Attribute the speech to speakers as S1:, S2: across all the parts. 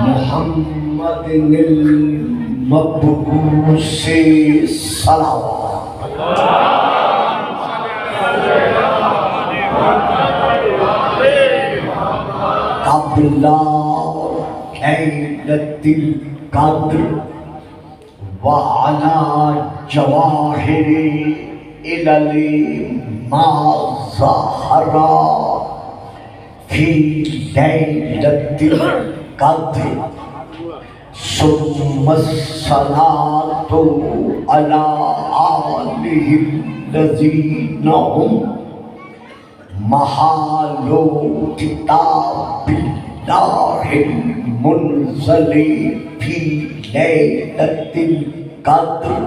S1: محمد المبعوث صلوات قبل ليلة القدر وعلى جواهر العلل ما ظهر في ليلة القدر ثم الصلاة على آله الذين هم محال كتاب الله المنزل في ليلة القدر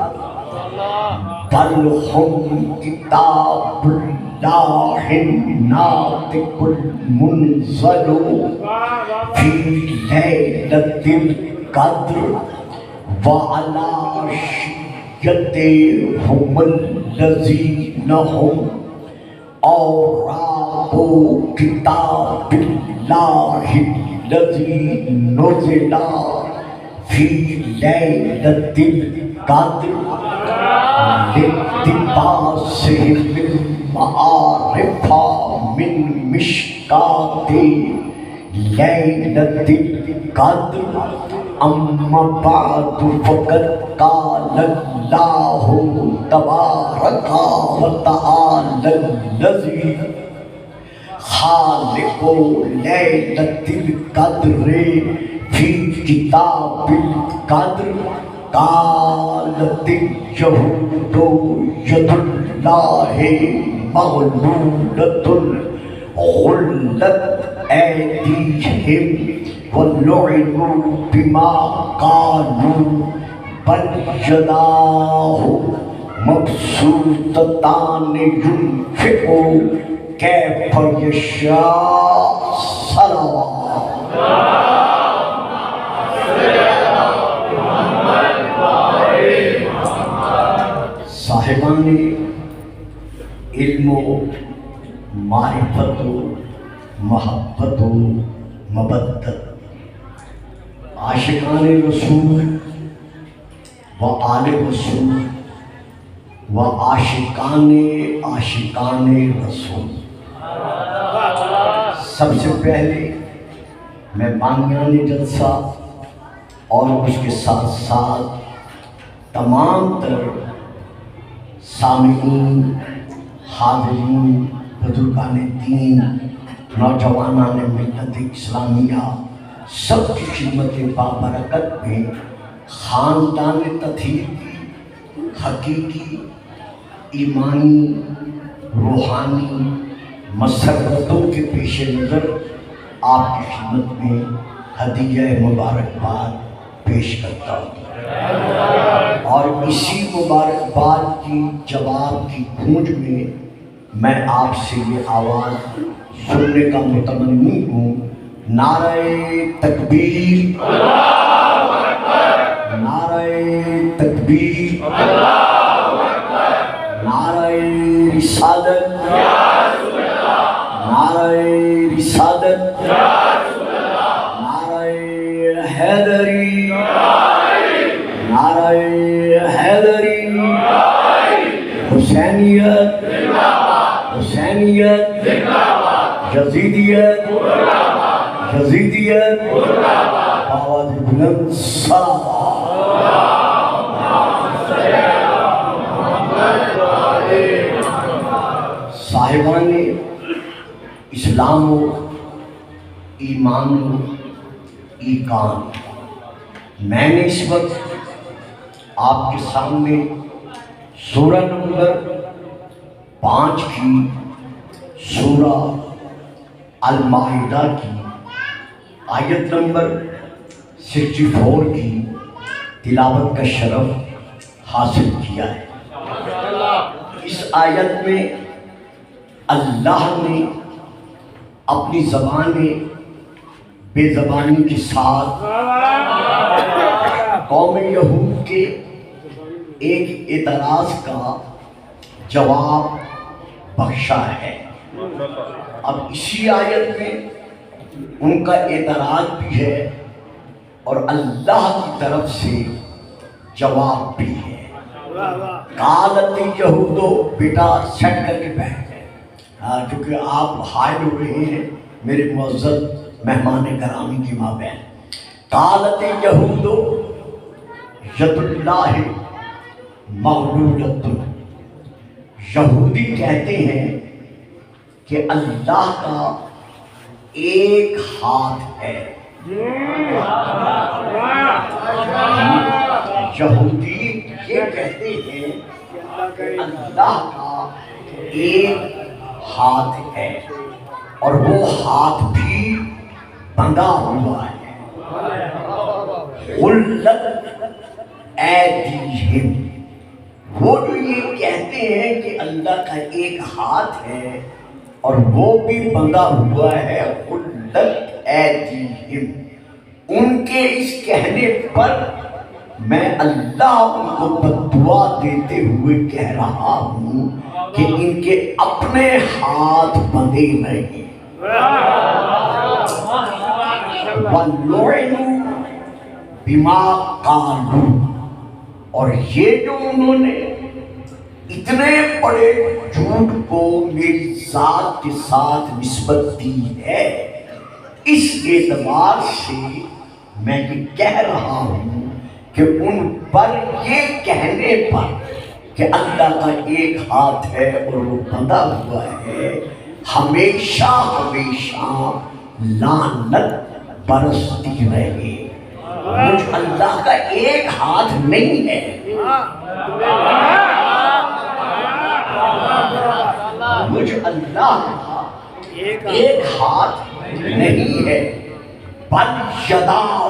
S1: بل هم كتاب الله الناطق المنزل في ليلة القدر وعلى شيعتهم الذين هم أوراق كتاب الله الذي نزل في ليلة القدر لاقتباسهم المعارف من مشكاة ليلة القدر أما بعد فقد قال الله تبارك وتعالى الذي خالق ليلة القدر في كتاب القدر قالت اليهود يد الله مغلولة غلت أيديهم ولعنوا بما قالوا بل يداه مبسوطتان ينفق كيف يشاء صلوات صاحبان علم و معرفت و محبت و مبدت عاشقان رسول و آل رسول و عاشقان رسول، سب سے پہلے میں بانیان جلسہ اور اس کے ساتھ ساتھ تمام تر سامعین، حاضرین، بزرگان دین، نوجوانان ملت اسلامیہ سب کی خدمت بابرکت میں خاندان تطہیر کی حقیقی، ایمانی، روحانی مسرتوں کے پیش نظر آپ کی خدمت میں ہدیہ مبارکباد پیش کرتا ہوں، اور اسی مبارکباد کی جواب کی گونج میں میں آپ سے یہ آواز سننے کا متمنی ہوں، نعرہ تکبیر، نعرہ تکبیر، نعرہ رسالت، نعرہ رسالت، نعرہ حیدری، نعرہ حیدری، حسینیت، حسینیت، یزیدیت، یزیدیت، آواز بلند صاحبان اسلام و ایمان و ایقان، میں نے اس وقت آپ کے سامنے سورہ نمبر 5 کی، سورہ المائدہ کی آیت نمبر 64 کی تلاوت کا شرف حاصل کیا ہے۔ اس آیت میں اللہ نے اپنی زبان بے زبانی کے ساتھ قوم یہود کے ایک اعتراض کا جواب بخشا ہے۔ اب اسی آیت میں ان کا اعتراض بھی ہے اور اللہ کی طرف سے جواب بھی ہے۔ قالت یہودو، بیٹا سیٹ کر کے بیٹھ گئے کیونکہ آپ حائل ہو رہے ہیں میرے معزز مہمان گرامی کی ماں بہن۔ قالت یہودو ید اللہ مغلولۃ، یہودی کہتے ہیں کہ اللہ کا ایک ہاتھ ہے۔ یہودی یہ کہتے ہیں کہ اللہ کا ایک ہاتھ ہے اور وہ ہاتھ بھی بندھا ہوا ہے۔ غلت ایدیہم، وہ جو یہ کہتے ہیں کہ اللہ کا ایک ہاتھ ہے اور وہ بھی بندھا ہوا ہے، غلت ایدیہم، ان کے اس کہنے پر میں اللہ ان کو بددعا دیتے ہوئے کہہ رہا ہوں کہ ان کے اپنے ہاتھ بندھے نہیں۔ وَلُعِنُوا بِمَا قَالُوا، اور یہ جو انہوں نے اتنے بڑے جھوٹ کو میری ذات کے ساتھ نسبت دی ہے، اس اعتبار سے میں یہ کہہ رہا ہوں کہ ان پر یہ کہنے پر کہ اللہ کا ایک ہاتھ ہے اور وہ بندھا ہوا ہے، ہمیشہ ہمیشہ لعنت برستی رہے۔ مجھ اللہ کا ایک ہاتھ نہیں ہے، مجھ اللہ کا ایک ہاتھ نہیں ہے، بل یداہ،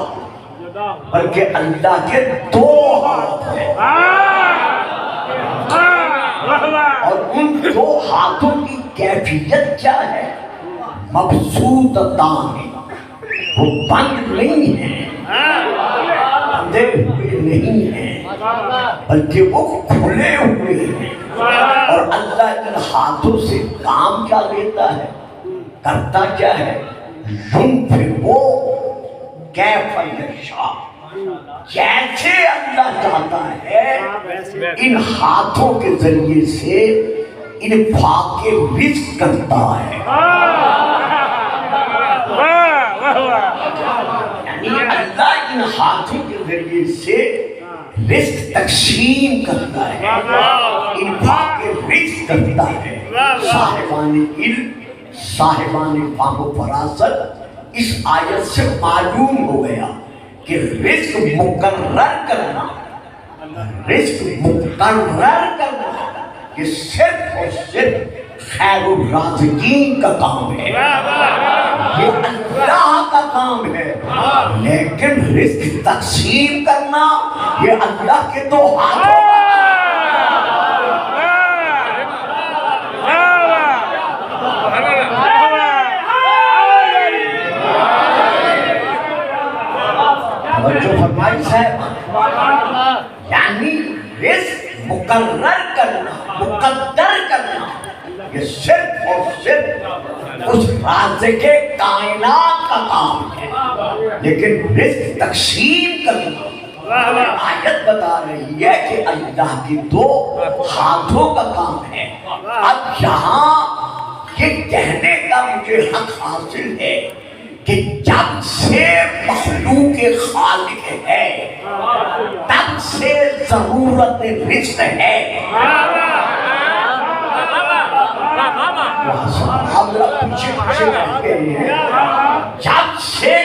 S1: بلکہ اللہ کے دو ہاتھ ہیں، اور ان دو ہاتھوں کی کیفیت کیا ہے؟ مبسوطتان ہیں، وہ بند نہیں ہیں، بندھے ہوئے نہیں ہیں، بلکہ وہ کھلے ہوئے ہیں۔ اور اللہ ان ہاتھوں سے کام کیا لیتا ہے، کرتا کیا ہے؟ ينفقو کیف یشاء، جیسے اللہ چاہتا ہے ان ہاتھوں کے ذریعے سے انفاق رزق کرتا ہے۔ یعنی اللہ ان ہاتھوں کے ذریعے سے رزق تقسیم کرتا ہے، انفاق رزق کرتا ہے۔ صاحبان علم، صاحبان فہم و فراست، اس آیت سے معلوم ہو گیا کہ رزق مقرر کرنا، رزق مقرر کرنا یہ صرف اور صرف خیر الرازقین کا کام ہے، یہ اللہ کا کام ہے۔ لیکن رزق تقسیم کرنا یہ اللہ کے دو ہاتھوں کا جو فرمائی صاحب، یعنی رزق مقرر کرنا، مقدر کرنا یہ صرف اور صرف اس رازق کائنات کا کام ہے، لیکن رزق تقسیم کرنا آیت بتا رہی ہے کہ اللہ کی دو ہاتھوں کا کام ہے۔ اب یہاں یہ کہنے کا مجھے حق حاصل ہے کہ جب سے مخلوق خالق ہے تب سے ضرورت رزق ہے۔ جب سے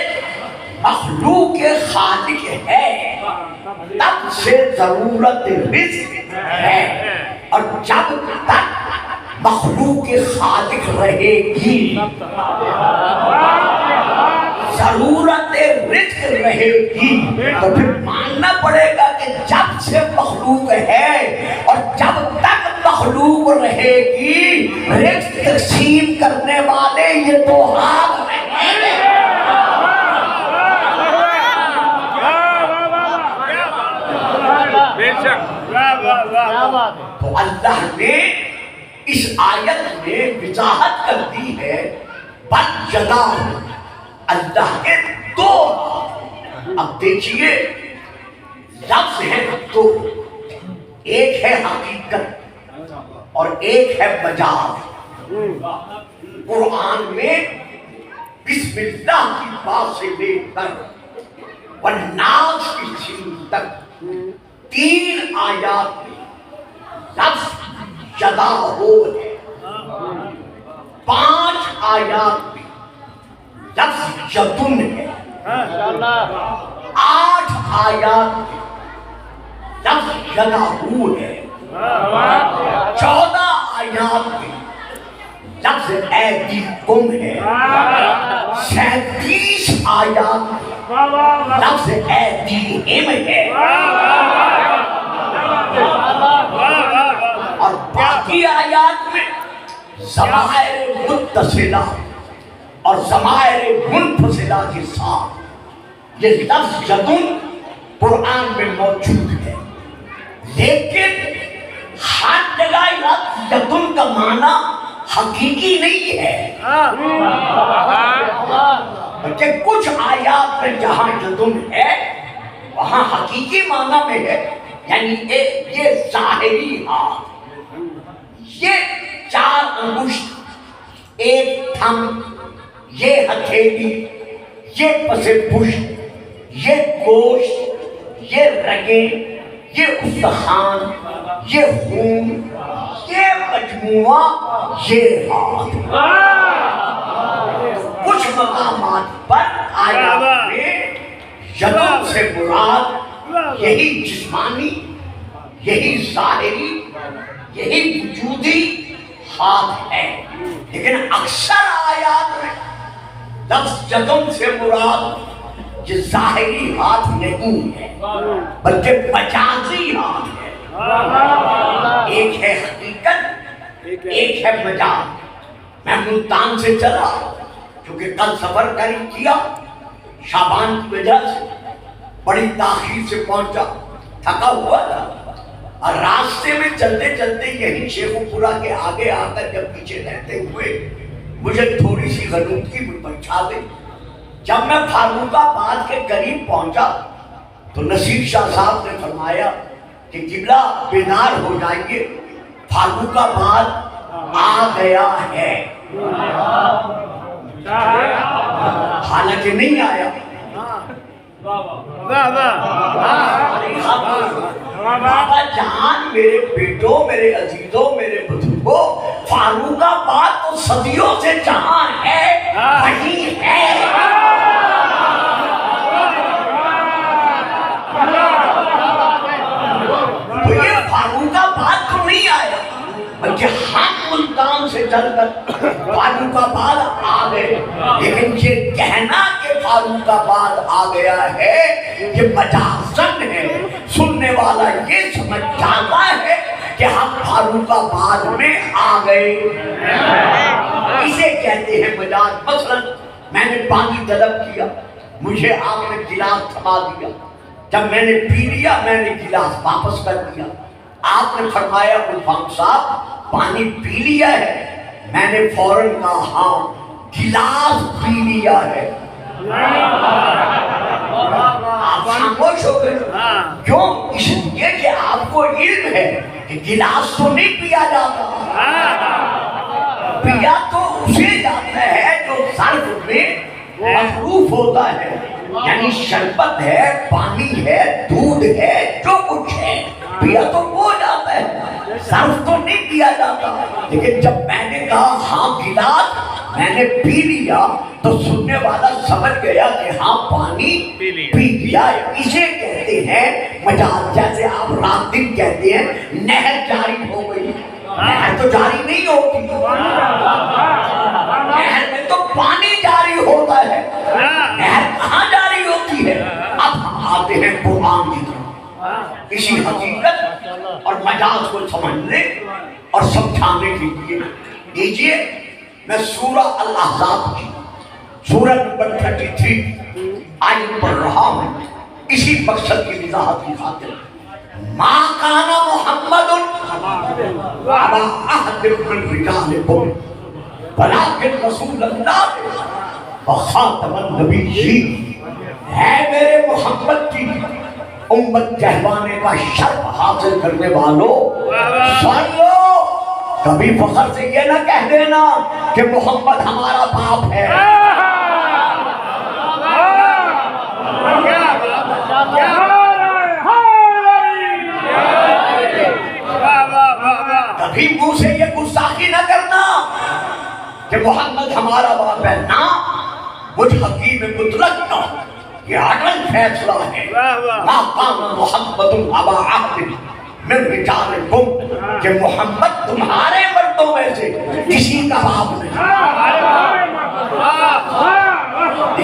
S1: مخلوق خالق ہے تب سے ضرورت رزق ہے، اور جب تک مخلوق خالق رہے گی ضرورت رزق رہے گی، تو پھر ماننا پڑے گا کہ جب سے مخلوق ہے اور جب تک مخلوق رہے گی رزق تقسیم کرنے والے یہ دو ہاتھ رہیں گے۔ تو اللہ نے اس آیت میں وضاحت کر دی ہے بل یداہ، اللہ کے دو، اب دیکھیے لفظ ہے تو ایک ہے حقیقت اور ایک ہے مجاز۔ قرآن میں بسم اللہ کی بات سے لے کر والناس کی سین تک 3 آیات میں لفظ یدا ہو ہے، 5 آیات میں لفظ یدن ہے، 8 آیات میں لفظ یدہو ہے، 14 آیات میں لفظ ایدیکم ہے، 37 آیات میں لفظ ایدیہم ہے، اور باقی آیات میں ضمائر متصلہ اور ضمائر منفصلہ کے ساتھ یہ لفظ یدن قرآن میں موجود ہے، لیکن ہر جگہ لفظ یدن کا معنی حقیقی نہیں ہے، بلکہ کچھ آیات میں جہاں یدن ہے وہاں حقیقی معنی میں ہے، یعنی یہ ظاہری ہاتھ، یہ 4 انگشت، ایک تھم، یہ ہتھیلی، یہ پس پشت، یہ گوشت، یہ رگیں، یہ استخوان، یہ خون، یہ مجموعہ، یہ ہاتھ۔ کچھ مقامات پر آیات میں یدن سے مراد یہی جسمانی، یہی ظاہری، یہی وجودی ہاتھ ہے، لیکن اکثر آیات میں لفظ یدن سے مراد یہ ظاہری ہاتھ نہیں ہے بلکہ مجازی ہاتھ ہے۔ ایک ہے حقیقت، ایک ہے مجاز۔ میں ملتان سے چلا کیونکہ کل سفر کیا، شعبان کی وجہ سے بڑی تاخیر سے پہنچا، تھکا ہوا تھا، اور راستے میں چلتے چلتے یہی شیخو پورا کے آگے آ کر جب پیچھے رہتے ہوئے مجھے تھوڑی سی غنودگی بچھا گئی۔ جب میں فاروق آباد کے قریب پہنچا تو نصیر شاہ صاحب نے فرمایا کہ قبلہ بیدار ہو جائیے، فاروق آباد آ گیا ہے۔ حالانکہ نہیں آیا، بابا جان، میرے بیٹوں، میرے عزیزوں، میرے بزرگوں، فاروق آباد تو صدیوں سے جہاں ہے وہی ہے۔ تو یہ فاروق آباد تو نہیں آیا بلکہ ہم ملتان سے چل کر فاروق آباد آ گئے، لیکن یہ کہنا کہ فاروق آباد آ گیا ہے یہ مجازن ہے۔ سننے والا یہ سمجھ جاتا ہے کہ ہم فاروق آباد میں آ گئے، اسے کہتے ہیں مجاز۔ مثلا میں نے پانی طلب کیا، مجھے آپ نے گلاس تھما دیا، جب میں نے پی لیا میں نے گلاس واپس کر دیا، آپ نے فرمایا غلام صاحب پانی پی لیا ہے، میں نے فوراً کہا ہاں گلاس پی لیا ہے۔ آپ خاموش ہو گئے، کیوں؟ اس لیے کہ آپ کو علم ہے کہ گلاس تو نہیں پیا جاتا، پیا تو اسے جاتا ہے جو ظرف میں مصروف ہوتا ہے، یعنی شربت ہے، پانی ہے، دودھ ہے، جو کچھ ہے پیا تو وہ جاتا ہے، ظرف تو نہیں پیا جاتا۔ لیکن جب میں نے کہا ہاں گلاس میں نے پی لیا تو سننے والا سمجھ گیا کہ ہاں پانی پی لیا، اسے کہتے ہیں مجاز۔ جیسے آپ رات دن کہتے ہیں نہر جاری ہو گئی، نہر تو جاری نہیں ہوتی، نہر میں تو پانی جاری ہوتا ہے، نہر کہاں جاری ہوتی ہے؟ اب ہم آتے ہیں قرآن کی طرف، اسی حقیقت اور مجاز کو سمجھنے اور سمجھانے کے لیے دیجئے میں سورہ الاحزاب کی سورہ نمبر 33 آیت پڑھ رہا ہوں، اسی مقصد کی وضاحت کی خاطر۔ ما کان محمد ابا احد من رجالکم ولکن رسول اللہ وخاتم النبیین، ہے میرے محمد امت کہوانے کا شرف حاصل کرنے والوں سن لو، کبھی فخر سے یہ نہ کہہ دینا کہ محمد ہمارا باپ ہے۔ کبھی منہ سے یہ گستاخی نہ کرنا کہ محمد ہمارا باپ ہے، نہ مجھ حکیم مطلق کا یہ عدل فیصلہ ہے۔ ما قام محمد ابا احد من رجالکم، کہ محمد تمہارے مردوں میں سے کسی کا باپ نہیں۔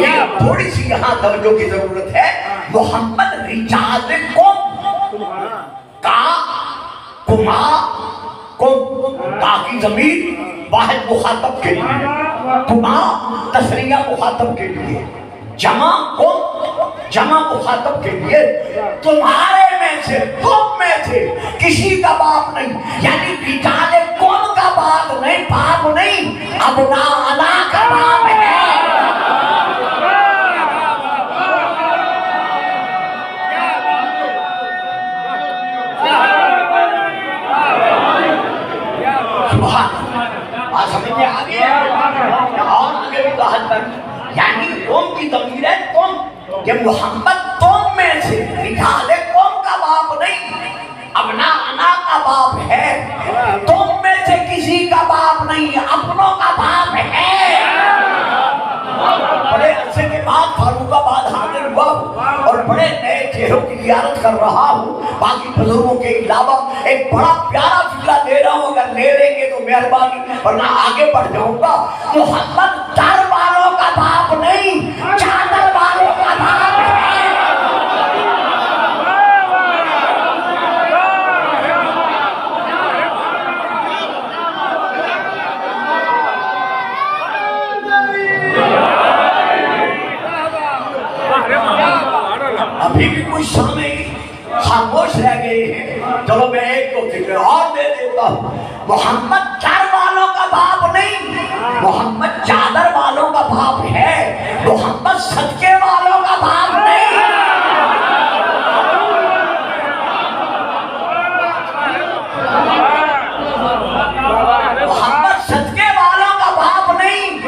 S1: یہ تھوڑی سی یہاں توجہ کی ضرورت ہے، محمد رجالکم کا کما تاکہ ضمیر واحد مخاطب کے لیے، کما تسریہ مخاطب کے لیے، جمع مخاطب کے لیے، تمہارے میں سے تم میں سے کسی کا باپ نہیں، یعنی رجال قوم کا باپ نہیں، باپ نہیں، ابنا انا کا باپ ہے۔ یعنی قوم کی ضمیر ہے تم، کہ محمد تم میں سے، رجال قوم کا باپ نہیں، ابنا انا کا باپ ہے، تم میں سے کسی کا باپ نہیں، اپنوں کا باپ ہے۔ بڑے عرصے کے بعد فاروق آباد حاضر ہوا اور بڑے نئے چہروں کی زیارت کر رہا ہوں، باقی بزرگوں کے علاوہ ایک بڑا پیارا فکرہ دے رہا ہوں، اگر لے لیں گے تو مہربانی، ورنہ آگے بڑھ جاؤں گا۔ محمد در والوں کا باپ نہیں، چادر والوں کا باپ ہے۔ ابھی بھی کچھ سامعین خاموش رہ گئے ہیں، چلو میں ایک کو فکر اور دے دیتا ہوں۔ محمد چار والوں کا باپ نہیں، محمد چادر والوں کا باپ ہے، محمد صدقے والوں کا باپ نہیں۔ محمد صدقے والوں کا باپ نہیں،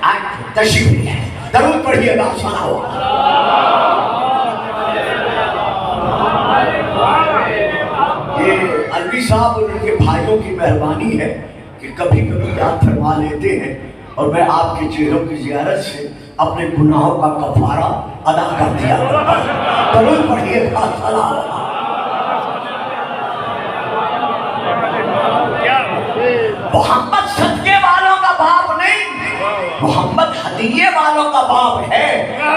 S1: آج تشریف ہے، درود پڑھیے گا، سناؤ۔ یہ علوی صاحب اور ان کے بھائیوں کی مہربانی ہے کہ کبھی کبھی یاد فرما لیتے ہیں، اور میں آپ کے چہروں کی زیارت سے اپنے گناہوں کا کفارہ ادا کر دیا کرتا ہوں۔ درود پڑھیے گا، سلام۔ محمد صدقے والوں کا باپ نہیں، محمد ہدیے والوں کا باپ ہے،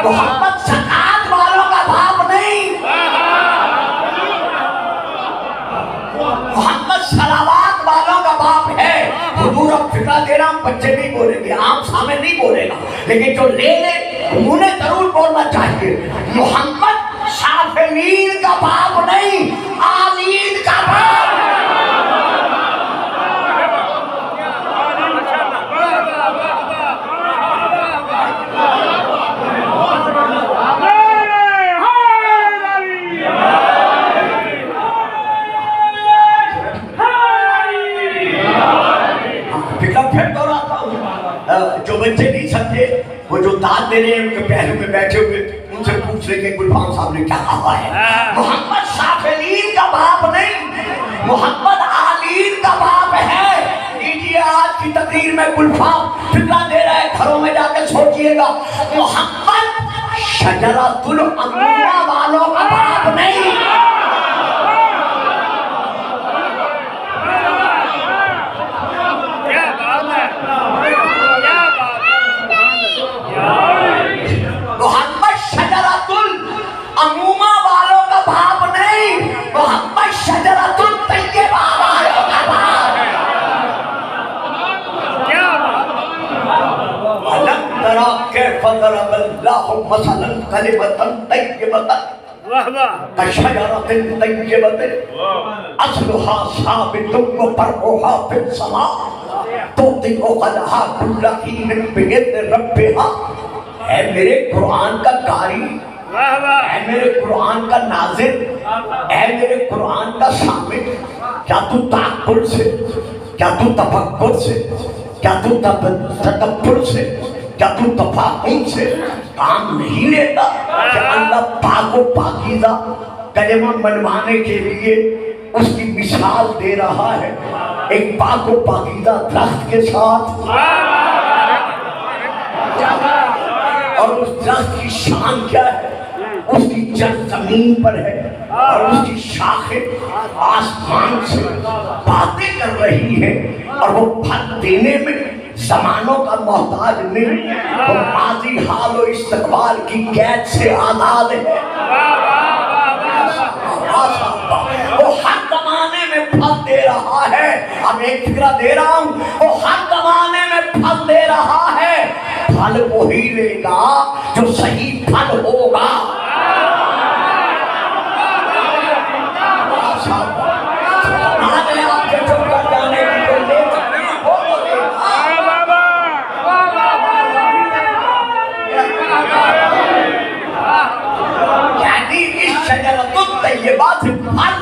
S1: محمد زکات والوں کا باپ نہیں، محمد صلوات والوں کا باپ ہے۔ حضور اب فکرہ دے رہا ہوں، بچے نہیں بولیں گے، عام سامنے نہیں بولے گا، لیکن جو لے لے انہیں ضرور بولنا چاہیے۔ محمد شافعین کا باپ نہیں، آلین کا باپ۔ جو بچے نہیں سمجھے، وہ جو داد دے رہے ہیں ان کے پہلو میں بیٹھے ہوئے، ان سے پوچھ لیں کہ گلفام صاحب نے کیا کہا ہے۔ محمد شافعین کا باپ نہیں، محمد آلین کا باپ ہے۔ لیجیے آج کی تقریر میں گلفام فکرہ دے رہا ہے، گھروں میں جا کے سوچئے گا۔ محمد شجرۃ الانبیاء والوں کا باپ نہیں، محمد شجرۃ العمومہ والوں کا باپ نہیں، محمد شجرۃ الطیبہ والوں کا باپ ہے۔ أَلَمْ تَرَ كَيْفَ ضَرَبَ اللَّهُ مَثَلًا كَلِمَةً طَيِّبَةً كَشَجَرَةٍ طَيِّبَةٍ أَصْلُهَا ثَابِتٌ وَفَرْعُهَا فِي السَّمَاءِ تُؤْتِي أُكُلَهَا كُلَّ حِينٍ بِإِذْنِ رَبِّهَا۔ اے میرے قرآن کا قاری، اے میرے قرآن کا ناظر، اے میرے قرآن کا سامع، کیا تو تعقل سے، کیا تو تفکر سے، کیا تو تدبر سے، کیا تو تفاہم سے کام نہیں لیتا کہ اللہ پاک و پاکیزہ کلمہ منوانے کے لیے اس کی مثال دے رہا ہے ایک پاک و پاکیزہ درخت کے ساتھ، اور اس درخت کی شان کیا ہے؟ اس کی جڑ زمین پر ہے اور اس کی شاخیں آسمان سے باتیں کر رہی ہے، اور وہ پھل دینے میں زمانوں کا محتاج نہیں، وہ ماضی حال و استقبال کی قید سے آزاد ہے، وہ ہر زمانے میں پھل دے رہا ہے۔ اب ایک فکرہ دے رہا ہوں، وہ ہر زمانے میں پھل دے رہا ہے، پھل وہی لے گا جو صحیح پھل ہوگا۔ یہ بات پھل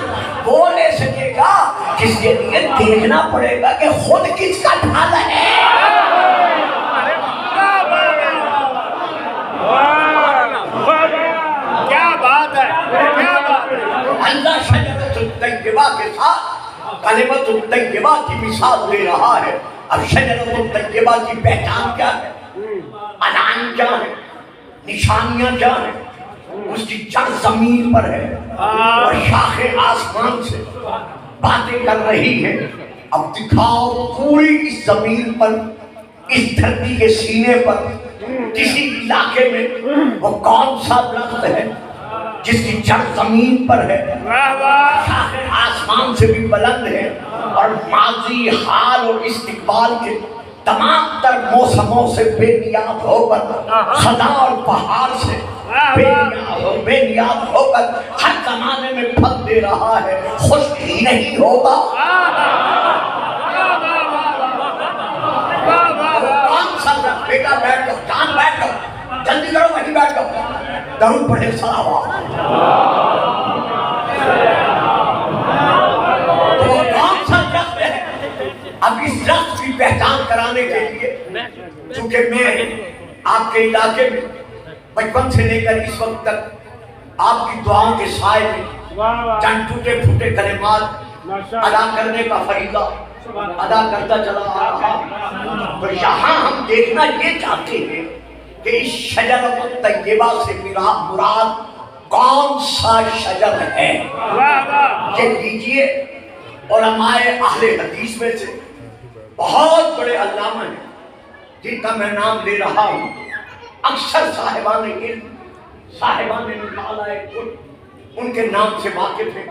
S1: وہ لے سکے گا جس کے لیے دیکھنا پڑے گا کہ خود کس کا پھل ہے۔
S2: کیا بات ہے، کیا بات ہے۔
S1: اللہ شجرۃ الطیبہ کے ساتھ کلمۃ الطیبہ کی مثال دے رہا ہے۔ اب شجرۃ الطیبہ کی پہچان کیا ہے، علائم کیا ہے، نشانیاں کیا ہیں؟ اس کی جڑ زمین پر ہے اور شاخیں آسمان سے باتیں کر رہی ہے۔ اب دکھاؤ پوری اس زمین پر، اس دھرتی کے سینے پر، کسی علاقے میں وہ کون سا درخت ہے جس کی جڑ زمین پر ہے، شاخیں آسمان سے بھی بلند ہے، اور ماضی حال اور استقبال کے تمام تر موسموں سے بے نیاز ہو کر، خدا اور پہاڑ سے بے نیاز ہو کر ہر زمانے میں پھل دے رہا ہے، خشک ہی نہیں ہوگا۔ کون سا درخت؟ بیٹا بیٹھ جاؤ، جان بیٹھ جاؤ، جلدی کرو، وہیں بیٹھ جاؤ، درود پڑھے صلوات۔ تو وہ کون سا درخت ہے؟ اب اس درخت کی پہچان کرانے کے لیے، چونکہ میں آپ کے علاقے میں بچپن سے لے کر اس وقت تک آپ کی دعاؤں کے سائے میں چند ٹوٹے پھوٹے کلمات ادا کرنے کا فریضہ ادا کرتا چلا آ رہا، تو یہاں ہم دیکھنا یہ چاہتے ہیں کہ اس شجرۃ الطیبہ سے مراد کون سا شجر ہے۔ یہ لیجئے، علماء اہل حدیث میں سے بہت بڑے علامہ ہیں جن کا میں نام لے رہا ہوں، اکثر صاحبان علم، صاحبان مطالعہ ان کے نام سے واقف ہیں۔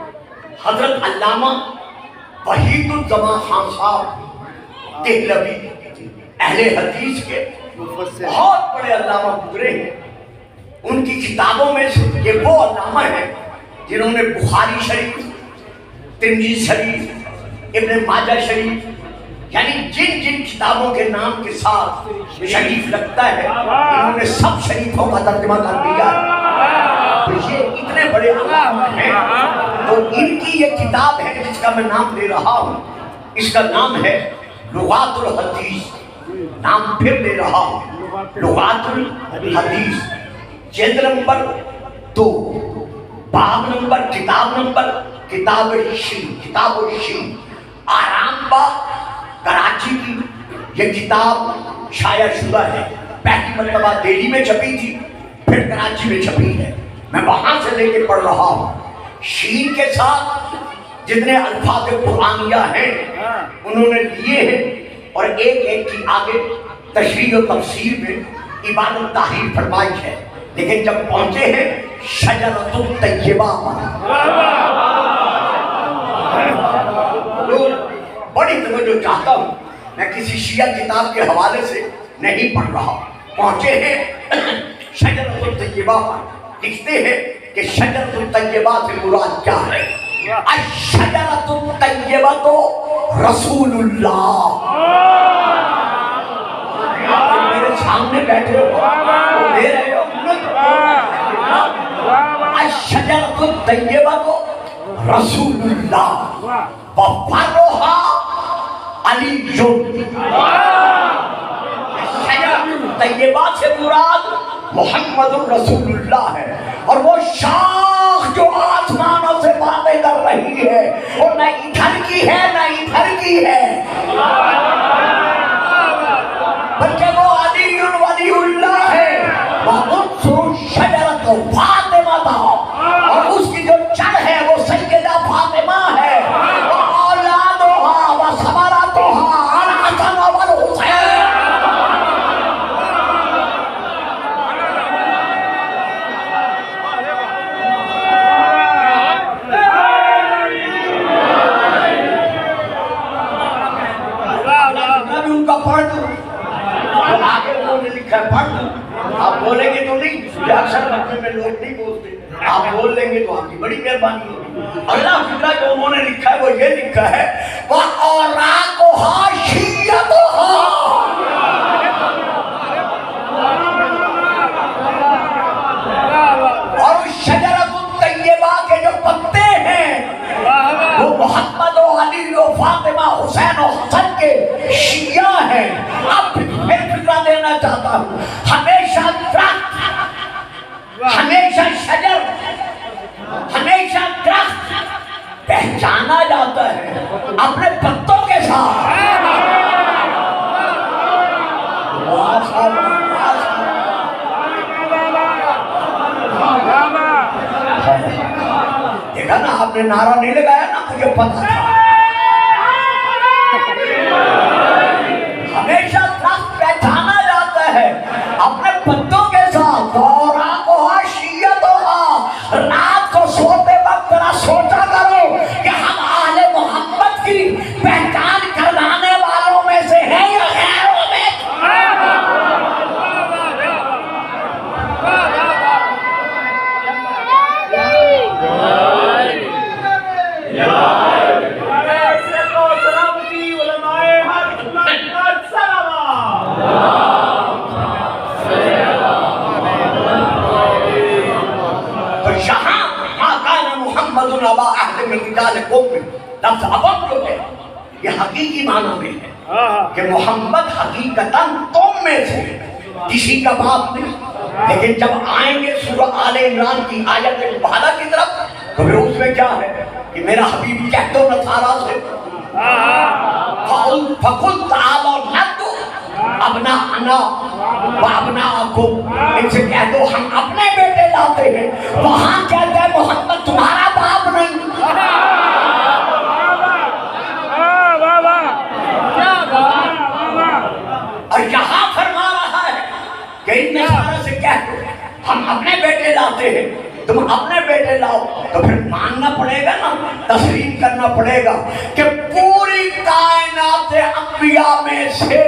S1: حضرت علامہ وحید الزمان خان صاحب دہلوی اہل حدیث کے بہت بڑے علامہ گزرے ہیں۔ ان کی کتابوں میں سے یہ وہ علامہ ہیں جنہوں نے بخاری شریف، ترمذی شریف، ابن ماجہ شریف، یعنی جن جن کتابوں کے نام کے ساتھ شریف لگتا ہے انہوں نے سب شریفوں کا ترجمہ کر دیا ہے۔ تو یہ اتنے بڑے علامہ ہیں، تو ان کی یہ کتاب ہے جس کا میں نام لے رہا ہوں، اس کا نام ہے لغات الحدیث۔ نام پھر لے رہا ہوں، لغات الحدیث، جلد نمبر 2، باب نمبر، کتاب نمبر، کتاب الشین، آرام باغ کراچی کی یہ کتاب شائع شدہ ہے۔ پہلی مرتبہ دہلی میں چھپی تھی، پھر کراچی میں چھپی ہے، میں وہاں سے لے کے پڑھ رہا ہوں۔ شین کے ساتھ جتنے الفاظ قرآنیہ ہیں انہوں نے لیے ہیں، اور ایک ایک کی آگے تشریح و تفسیر میں عبارت تحریر فرمائی ہے، لیکن جب پہنچے ہیں شجرۃ الطیبہ بڑی توجہ چاہتا ہوں، میں کسی شیعہ کتاب کے حوالے سے نہیں پڑھ رہا، پہنچے ہیں شجرۃ الطیبہ پر، لکھتے ہیں کہ شجرۃ الطیبہ سے مراد کیا ہے؟ الشجرۃ الطیبہ تو رسول اللہ۔ میرے سامنے بیٹھے ہو، دے رہے ہو الطیبۃ رسول اللہ وفرھا علی. شجرۃ طیبہ سے مراد محمد الرسول اللہ ہے، اور وہ شاخ جو آسمانوں سے باتیں کر رہی ہے وہ نہ ادھر کی ہے نہ ادھر کی ہے، بلکہ وہ علی ولی اللہ ہے. وَانصُرْ شَجَرَةَ فاطمہ، اور اس کی جو جڑ ہے وہ سیدہ فاطمہ ہے. وَأَوْلَادُهَا وَثَمَرَتُهَا الْحَسَنُ وَالْحُسَيْنُ. ان کا پڑھ دوں آگے انہوں نے لکھا ہے پڑھ دوں. آپ بولیں گے تو نہیں، یہ اکثر مکے میں لوگ نہیں بولتے، آپ بول لیں گے تو آپ کی بڑی مہربانی ہوگی. اللہ فکرہ جو انہوں نے لکھا ہے وہ یہ لکھا ہے وَأَوْرَاقُهَا شِيَّتُهَا. اور اس شجرۃ الطیبہ کے جو پتے ہیں وہ محمد و علی و فاطمہ حسین و حسن کے شیعہ ہیں. اب پھر فکرہ دینا چاہتا ہوں، ہمیشہ درخت، ہمیشہ شجر، ہمیشہ درخت پہچانا جاتا ہے اپنے پتوں کے ساتھ. دیکھا نا آپ نے نعرہ نہیں لگایا نا، مجھے پتا تھا. ہمیشہ درخت پہچانا جاتا ہے اپنے پتوں کے ساتھ. وَأَوْرَاقُهَا شِيَّتُهَا. رات کو سوتے وقت ذرا سوچا کرو کہ ہم آل محمد کی پہچان کرانے والوں میں سے ہیں یا غیروں میں. لفظ ابن جو ہے یہ حقیقی معنی میں ہے کہ محمد حقیقتاً تم میں سے کسی کا باپ نہیں. لیکن جب آئیں گے سورہ آل عمران کی آیت مبارکہ کی طرف تو پھر اس میں کیا ہے کہ میرا حبیب کہہ دو نصارہ سے فَقُلْ تَعَالَوْا نَدْعُ أَبْنَاءَنَا وَأَبْنَاءَكُمْ. ان سے کہہ دو ہم اپنے بیٹے لاتے ہیں. وہاں کہتے ہیں محمد تمہارا باپ نہیں. اور یہاں فرما رہا ہے کہ ان نصارہ سے کہہ دو ہم اپنے بیٹے لاتے ہیں، تم اپنے بیٹے لاؤ. تو پھر ماننا پڑے گا نا، تسلیم کرنا پڑے گا کہ پوری کائنات انبیاء میں سے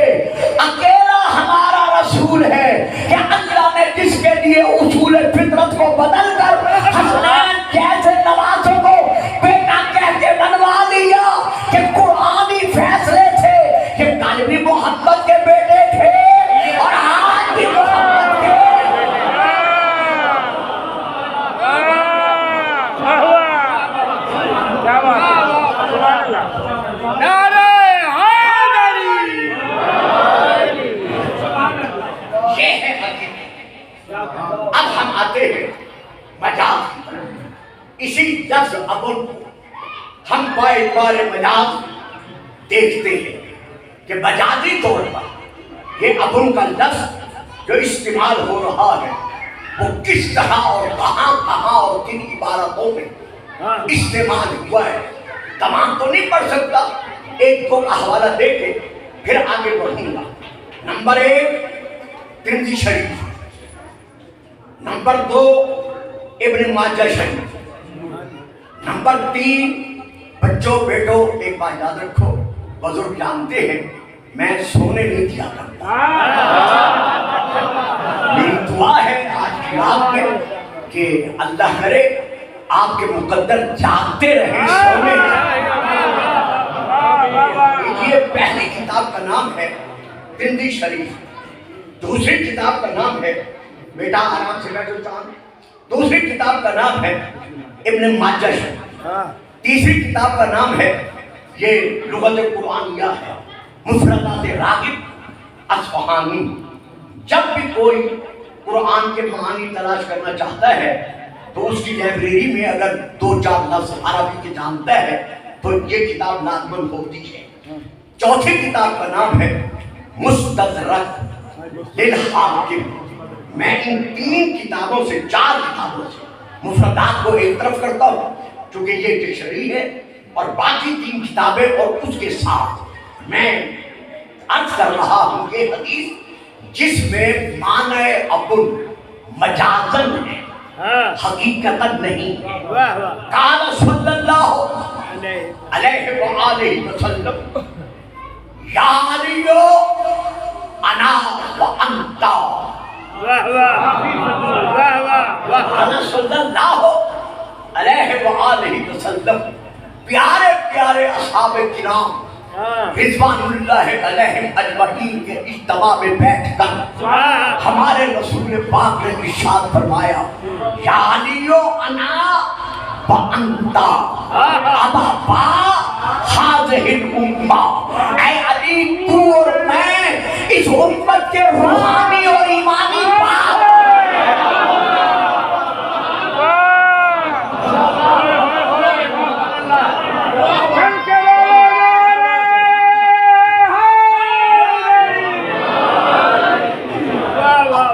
S1: اکیلا ہمارا رسول ہے کہ اللہ نے جس کے لیے اصول فطرت کو بدل کر حسنین جیسے نوازوں کو بیٹا کہہ کے بنوا لیا کہ قرآنی فیصلے تھے کہ کل بھی محمد کے بیٹے تھے اور آج بھی محمد کے. یہ ہے حقیقت. اب ہم آتے ہیں مجاز. اسی لفظ ابن ہم بائے بار مجاز دیکھتے ہیں کہ مجازی طور پر یہ ابن کا لفظ جو استعمال ہو رہا ہے وہ کس طرح اور کہاں اور کن عبارتوں میں استعمال ہوا ہے. تمام تو نہیں پڑھ سکتا، ایک دو کا حوالہ دے کے پھر آگے بڑھوں گا. نمبر 1 ترمذی شریف، نمبر 2 ابن ماجہ شریف، نمبر 3 بچوں بیٹوں ایک بات یاد رکھو، بزرگ جانتے ہیں میں سونے نہیں دیا کرتا. میری دعا ہے آج کی رات میں کہ اللہ کرے آپ کے مقدر جاگتے رہیں، سونے. یہ پہلی کتاب کا نام ہے ترمذی شریف، دوسری کتاب کا نام ہے، بیٹا آرام سے بیٹھو چاند، دوسری کتاب کا نام ہے ابن ماجہ شریف۔ تیسری کتاب کا نام ہے یہ لغت قرآنیہ ہے، مفردات راغب اصفہانی۔ جب بھی کوئی قرآن کے معانی تلاش کرنا چاہتا ہے تو اس کی لائبریری میں اگر 2-4 لفظ عربی کے جانتا ہے تو یہ کتاب لازماً ہوتی ہے۔ چوتھی کتاب کا نام ہے مستدرک للحاکم۔ میں ان 3 کتابوں سے 4 کتابوں سے مفردات کو ایک طرف کرتا ہوں چونکہ یہ ڈکشنری ہے، اور باقی 3 کتابیں اور اس کے ساتھ میں عرض کر رہا ہوں یہ حدیث جس میں معنی ابن مجازن ہے، حقیقتاً نہیں۔ قال صلی اللہ علیہ وآلہ وسلم یا علی انا وانتا، قال صلی اللہ علیہ وآلہ وسلم، پیارے پیارے اصحاب کرام رضوان اللہ علیہم اجمعین کے اجتماع میں بیٹھ کر ہمارے رسول پاک نے ارشاد فرمایا یا علیو انا وانتا ابا با ہذہ الامہ، اے علی تو اور میں اس امت کے روحانی اور ایمانی باپ۔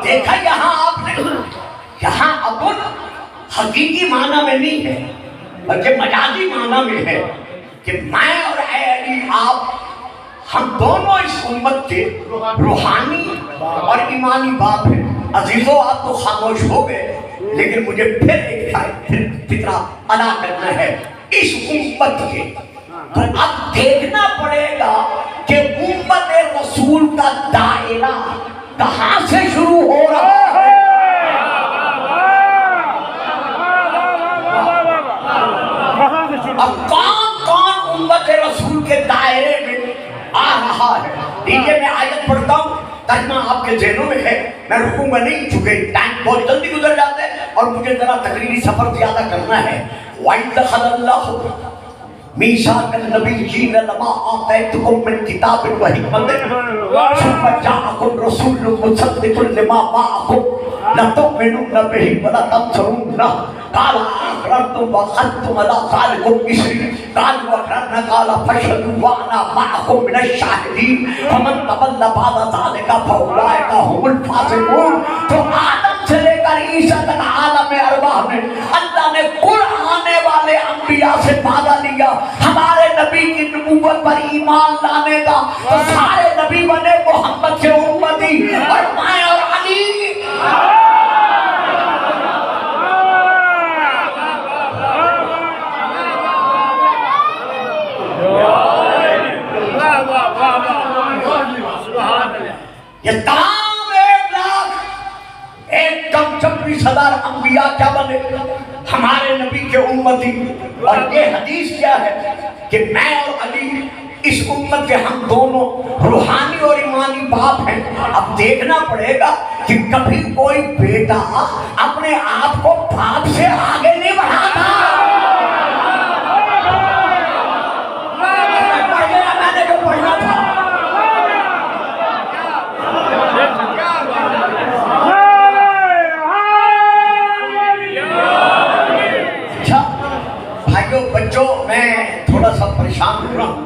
S1: دیکھا یہاں آپ نے، یہاں ابن حقیقی معنی میں نہیں ہے بلکہ مجازی معنی میں ہے کہ میں اور اے علی آپ، ہم دونوں اس امت کے روحانی اور ایمانی باپ ہیں۔ عزیزو آپ تو خاموش ہو گئے لیکن مجھے پھر ایک فکرہ ادا کرنا ہے اس امت کے، تو اب دیکھنا پڑے گا کہ امت رسول کا دائرہ کہاں سے شروع ہو رہا ہے۔ اب کون کون امت رسول کے دائرے میں آ رہا ہے؟ دیکھیے میں آیت پڑھتا ہوں، ترجمہ آپ کے ذہنوں میں ہے، میں رکوں گا نہیں چونکہ ٹائم بہت جلدی گزر جاتا ہے اور مجھے ذرا تقریری سفر زیادہ کرنا ہے۔ وَإِذْ دَخَلَ اللَّهُ مِيثَاقَ النَّبِيِّينَ لَمَا آتَيْتُكُم مِّن كِتَابٍ وَحِكْمَةٍ ثُمَّ جَاءَكُمْ رَسُولٌ مُصَدِّقٌ لِّمَا مَعَكُمْ لَتُؤْمِنُنَّ بِهِ وَلَتَنصُرُنَّهُ قال أقررتم وأخذتم على ذلكم إصري قالوا أقررنا قال فاشهدوا وأنا معكم من الشاهدين فمن تولى بعد ذلك فأولئك هم الفاسقون۔ تو آدم سے لے کر عیسیٰ تک عالم ارواح میں اللہ نے کل آنے والے انبیاء سے وعدہ لیا ہمارے نبی کی نبوت پر ایمان لانے کا، تو سارے نبی بنے محمد کے امتی، اور میں اور علی یہ تمام 1,26,000 انبیاء کیا بنے؟ ہمارے نبی کے امتی۔ اور یہ حدیث کیا ہے کہ میں اور علی اس امت کے ہم دونوں روحانی اور ایمانی باپ ہیں۔ اب دیکھنا پڑے گا کہ کبھی کوئی بیٹا اپنے آپ کو باپ سے آگے نہیں بڑھاتا۔ میں نے جو پڑھنا تھا بچوں، میں تھوڑا سا پریشان ہو رہا ہوں،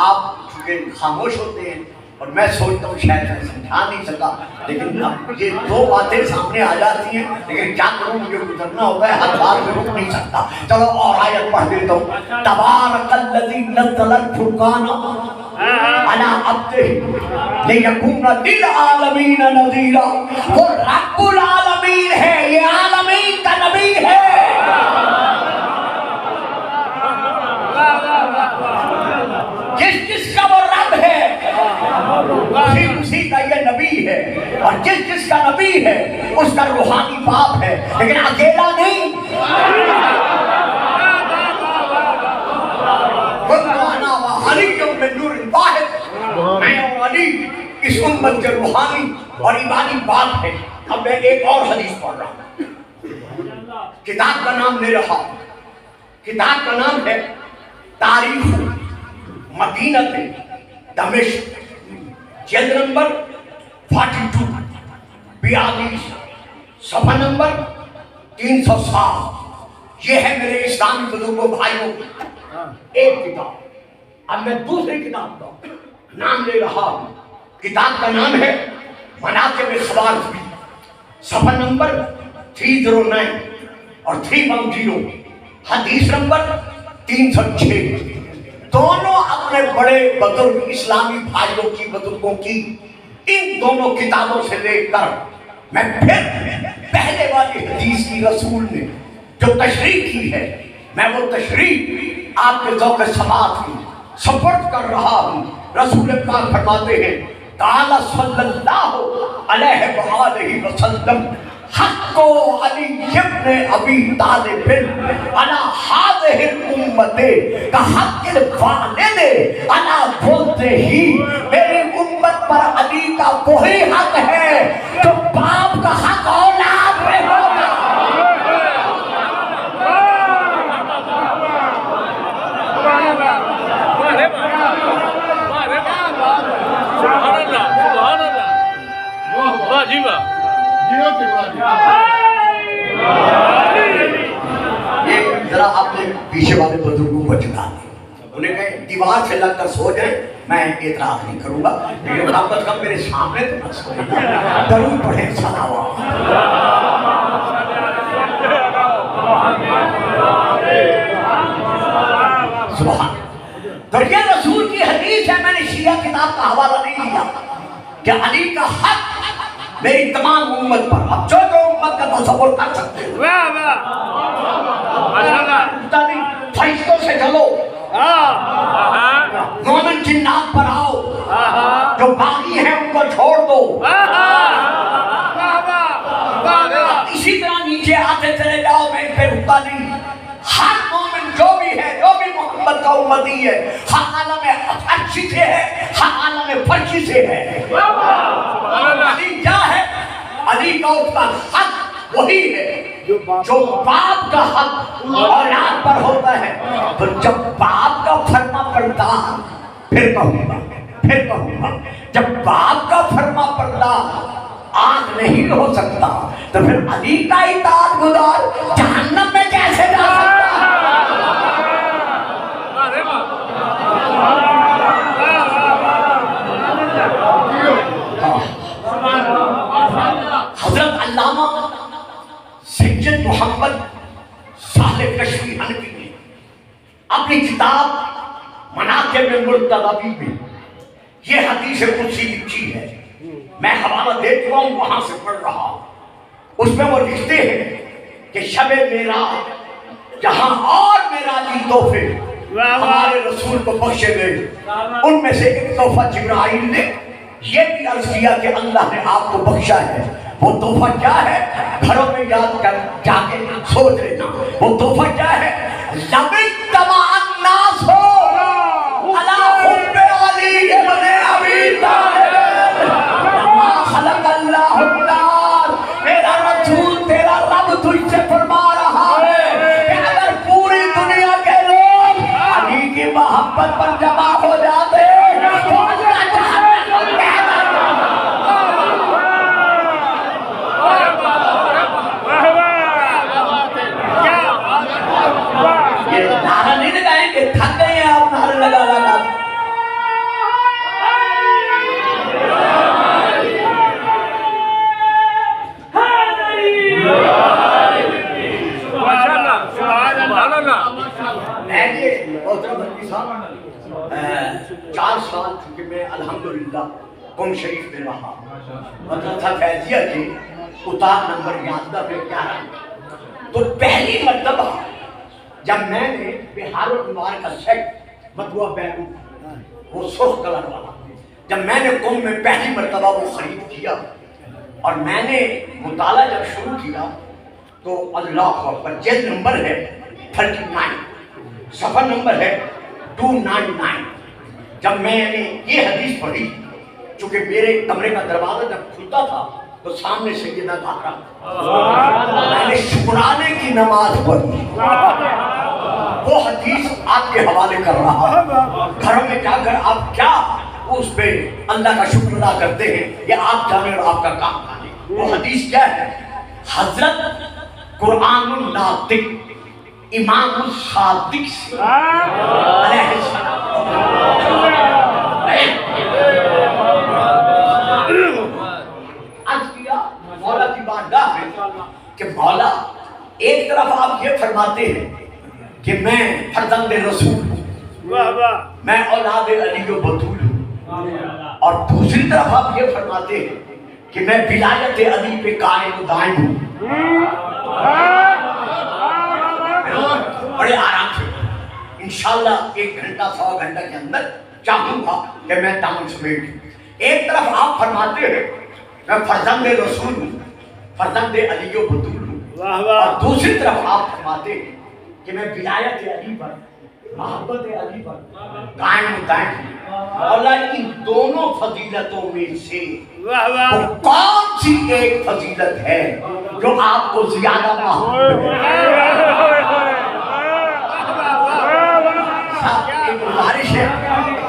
S1: آپ چونکہ خاموش ہوتے ہیں اور میں سوچتا ہوں شاید میں سمجھا نہیں سکا، لیکن اب یہ 2 باتیں سامنے آ جاتی ہیں، لیکن کیا کروں، مجھے گزرنا ہوتا ہے، ہر بات میں رک نہیں سکتا۔ چلو اور آیت پڑھ دیتا ہوں۔ تبارک الذی نزل الفرقان علی عبدہ لیکون للعالمین نذیرا۔ وہ رب العالمین ہے، یہ عالمین کا نبی ہے۔ جس کا وہ رب ہے اسی کا یہ نبی ہے، اور جس کا نبی ہے اس کا روحانی باپ ہے، لیکن اکیلا نہیں۔ میں اور علی اس امت کے روحانی اور ایمانی باپ ہے۔ اب میں ایک اور حدیث پڑھ رہا ہوں، کتاب کا نام لے رہا کتاب کا نام ہے تاریخ مدینہ دمشق، جلد نمبر 42، 42، صفحہ نمبر 307۔ یہ ہے میرے اسلامی بزرگوں بھائیوں کی ایک کتاب۔ اب میں دوسری کتاب کا نام لے رہا ہوں۔ کتاب کا نام ہے مناقب خوارزمی، صفحہ نمبر 309 اور 310، حدیث نمبر 306۔ دونوں اپنے بڑے بزرگ اسلامی بھائیوں کی، بزرگوں کی ان دونوں کتابوں سے لے کر میں پھر پہلے والی حدیث کی رسول نے جو تشریح کی ہے، میں وہ تشریح آپ کے ذوق سماعت کی سپرد کر رہا ہوں۔ رسول پاک فرماتے ہیں قال صلی اللہ علیہ وآلہ وسلم حق علی ابن ابی طالب علی هذه الامت کا حق الوالد علی بولتے ہی میری امت پر علی کا وہی حق ہے جو باپ کا حق اولاد پہ ہوگا۔ یہ ذرا آپ نے پیچھے والے بزرگوں کو جگا دیں، انہیں کہیں دیوار سے لگ کر سو جائیں، میں اعتراض نہیں کروں گا، لیکن محبت کا میرے سامنے تو نہ سوئے، درود پڑھیں صلوات۔ سبحان۔ تو یہ رسول کی حدیث ہے، میں نے شیعہ کتاب کا حوالہ نہیں لیا کہ علی کا حق میری تمام امت پر، اب جو امت کا تصور کر سکتے ہیں، فرشتوں سے چلو، مومن جنات پر آؤ، جو باغی ہیں ان کو چھوڑ دو، اسی طرح نیچے آتے چلے جاؤ، میں ان پہ رکتا نہیں۔ ہر مومن جو بھی ہے، جو بھی محمد کا امتی ہے، ہر عالم عرشی سے ہے، ہر عالم فرشی سے ہے۔ علی کیا ہے؟ علی کا اس کا حق وہی ہے جو باپ کا حق اولاد پر ہوتا ہے۔ تو جب باپ کا فرما بردار، پھر کہوں گا جب باپ کا فرما بردار آنکھ نہیں ہو سکتا تو پھر علی کا اطاعت گزار جہنم میں کیسے جا سکتا ہے؟ حضرت علامہ سید محمد صالح کشمی حنفی نے اپنی کتاب مناقب مرتضوی میں یہ حدیث قدسی لکھی ہے، میں حوالہ دے چکا ہوں، وہاں سے پڑھ رہا ہوں۔ اس میں وہ لکھتے ہیں کہ شب معراج جہاں اور معراجی تحفے ہمارے رسول کو بخشے گئے، ان میں سے ایک تحفہ جبرائیل نے یہ بھی عرض کیا کہ اللہ نے آپ کو بخشا ہے۔ وہ تحفہ کیا ہے؟ گھروں میں یاد کر جا کے سوچ لینا، وہ تحفہ کیا ہے؟ لَبِتْ تَمَعَ النَّاسُ عَلَىٰ حُبِّ عَلِيِّ ابْنِ أَبِي طَالِبٍ لَمَّا خَلَقَ اللَّهُ النَّارَ۔ میرا رسول تیرا رب تجھ سے فرما رہا ہے کہ اگر پوری دنیا کے لوگ علی کی محبت پر جمع ہو جاتے تو اللہ جہنم کو کہتا یہ نعرہ نہیں لگائیں گے، تھک گئے ہیں آپ نعرہ لگا لگا۔ میں 4 سال چونکہ میں الحمدللہ قم شریف میں رہا، مدرسہ فیضیہ کے اتار نمبر 11 تو پہلی مرتبہ جب میں نے بہار الانوار کا سیٹ مطبوعہ بیروت، وہ سرخ کلر والا، جب میں نے قم میں پہلی مرتبہ وہ خرید کیا اور میں نے مطالعہ جب شروع کیا تو اللہ اکبر، جلد نمبر ہے 39، صفحہ نمبر ہے 299۔ جب میں نے یہ حدیث پڑھی، چونکہ میرے کمرے کا دروازہ جب کھلتا تھا تو سامنے سیدہ زہرا، میں نے شکرانے کی نماز پڑھی، حدیث آپ کے حوالے کر رہا ہوں. گھروں میں جا کر آپ کیا اس پہ اللہ کا شکر ادا کرتے ہیں یہ آپ جانے اور آپ کا کام جانے. وہ حدیث کیا ہے؟ حضرت قرآن الناطق امام الصادق سے علیہ السلام عرض کیا مولا کی بارگاہ میں کہ مولا ایک طرف آپ یہ فرماتے ہیں کہ میں فرزند رسول ہوں, میں اولاد علی و بطول ہوں, اور دوسری طرف آپ یہ فرماتے ہیں کہ میں ولایت علی پہ قائم و دائم ہوں. بڑے آرام سے انشاءاللہ 1 گھنٹہ 1.25 گھنٹہ کے اندر چاہوں گا کہ میں تمام سمیٹ دوں. ایک طرف آپ فرماتے ہیں میں فرزند رسول ہوں, فرزند علی و بطول ہوں, اور دوسری طرف آپ فرماتے ہیں کہ میں ولایت علی پر محبت علی پر قائم و دائم ہوں. اللہ ان دونوں فضیلتوں میں سے وہ کون سی ایک فضیلت ہے جو آپ کو زیادہ محبوب ہے؟ ایک گزارش ہے,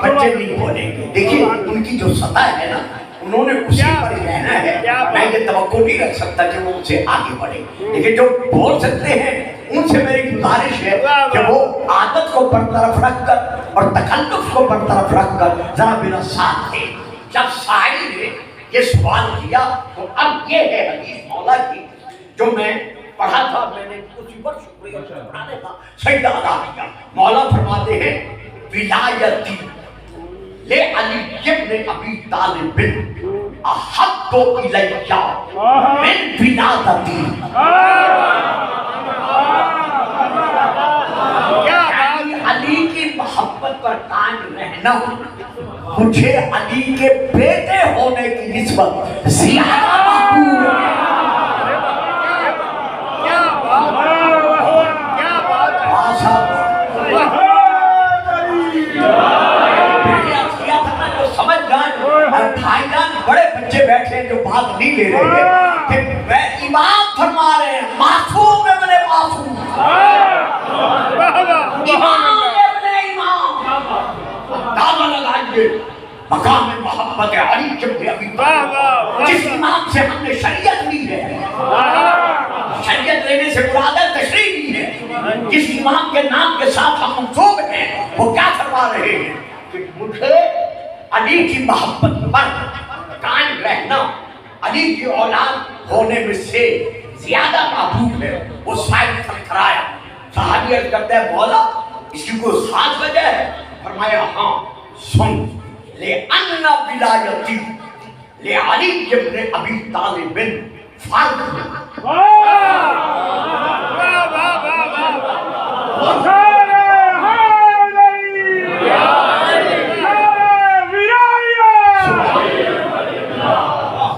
S1: بچے نہیں بولیں گے. دیکھیے ان کی جو سطح ہے نا, انہوں نے اسی پر ہی رہنا ہے. میں یہ توقع نہیں رکھ سکتا کہ وہ ان سے آگے بڑھے, لیکن جو بول سکتے ہیں ان سے میری گزارش ہے کہ وہ عادت کو برطرف رکھ کر اور تکلف کو برطرف رکھ کر ذرا میرا ساتھ دیں. جب سائل نے یہ سوال کیا تو اب یہ ہے حدیث مولا کی جو میں پڑھا تھا, میں نے اسی پر شکریہ پڑھانے کا سجدہ ادا کیا. مولا فرماتے ہیں ولایتی لے علی ابن ابی طالب احب الیہ من ولادتی. علی کی محبت پر قائم رہنا مجھے علی کے بیٹے ہونے کی نسبت زیادہ محبوب ہے. سمجھ جائیں بھائی جان, بڑے بچے بیٹھے ہیں جو بات نہیں لے رہے ہیں کہ میں امام فرما رہے ہیں معصوم ابن معصوم, امام ابن امام. دعویٰ لگائیے مقام محبت علی ابن ابی طالب, جس امام سے ہم نے شریعت لی ہے. شریعت لینے سے مراد ہے تشریع لی ہے. جس امام کے نام کے ساتھ ہم منسوب ہیں وہ کیا فرما رہے ہیں کہ مجھے علی کی محبت پر قائم رہنا علی کی اولاد ہونے میں سے زیادہ محبوب ہے. وہ سائل تھرتھرایا. صحابی عرض کرتا ہے مولا اس کی کوئی خاص وجہ ہے؟ فرمایا ہاں سن, لِأَنَّ وِلَایَتِي لِعَلِيِّ ابْنِ أَبِي طَالِبٍ فرض.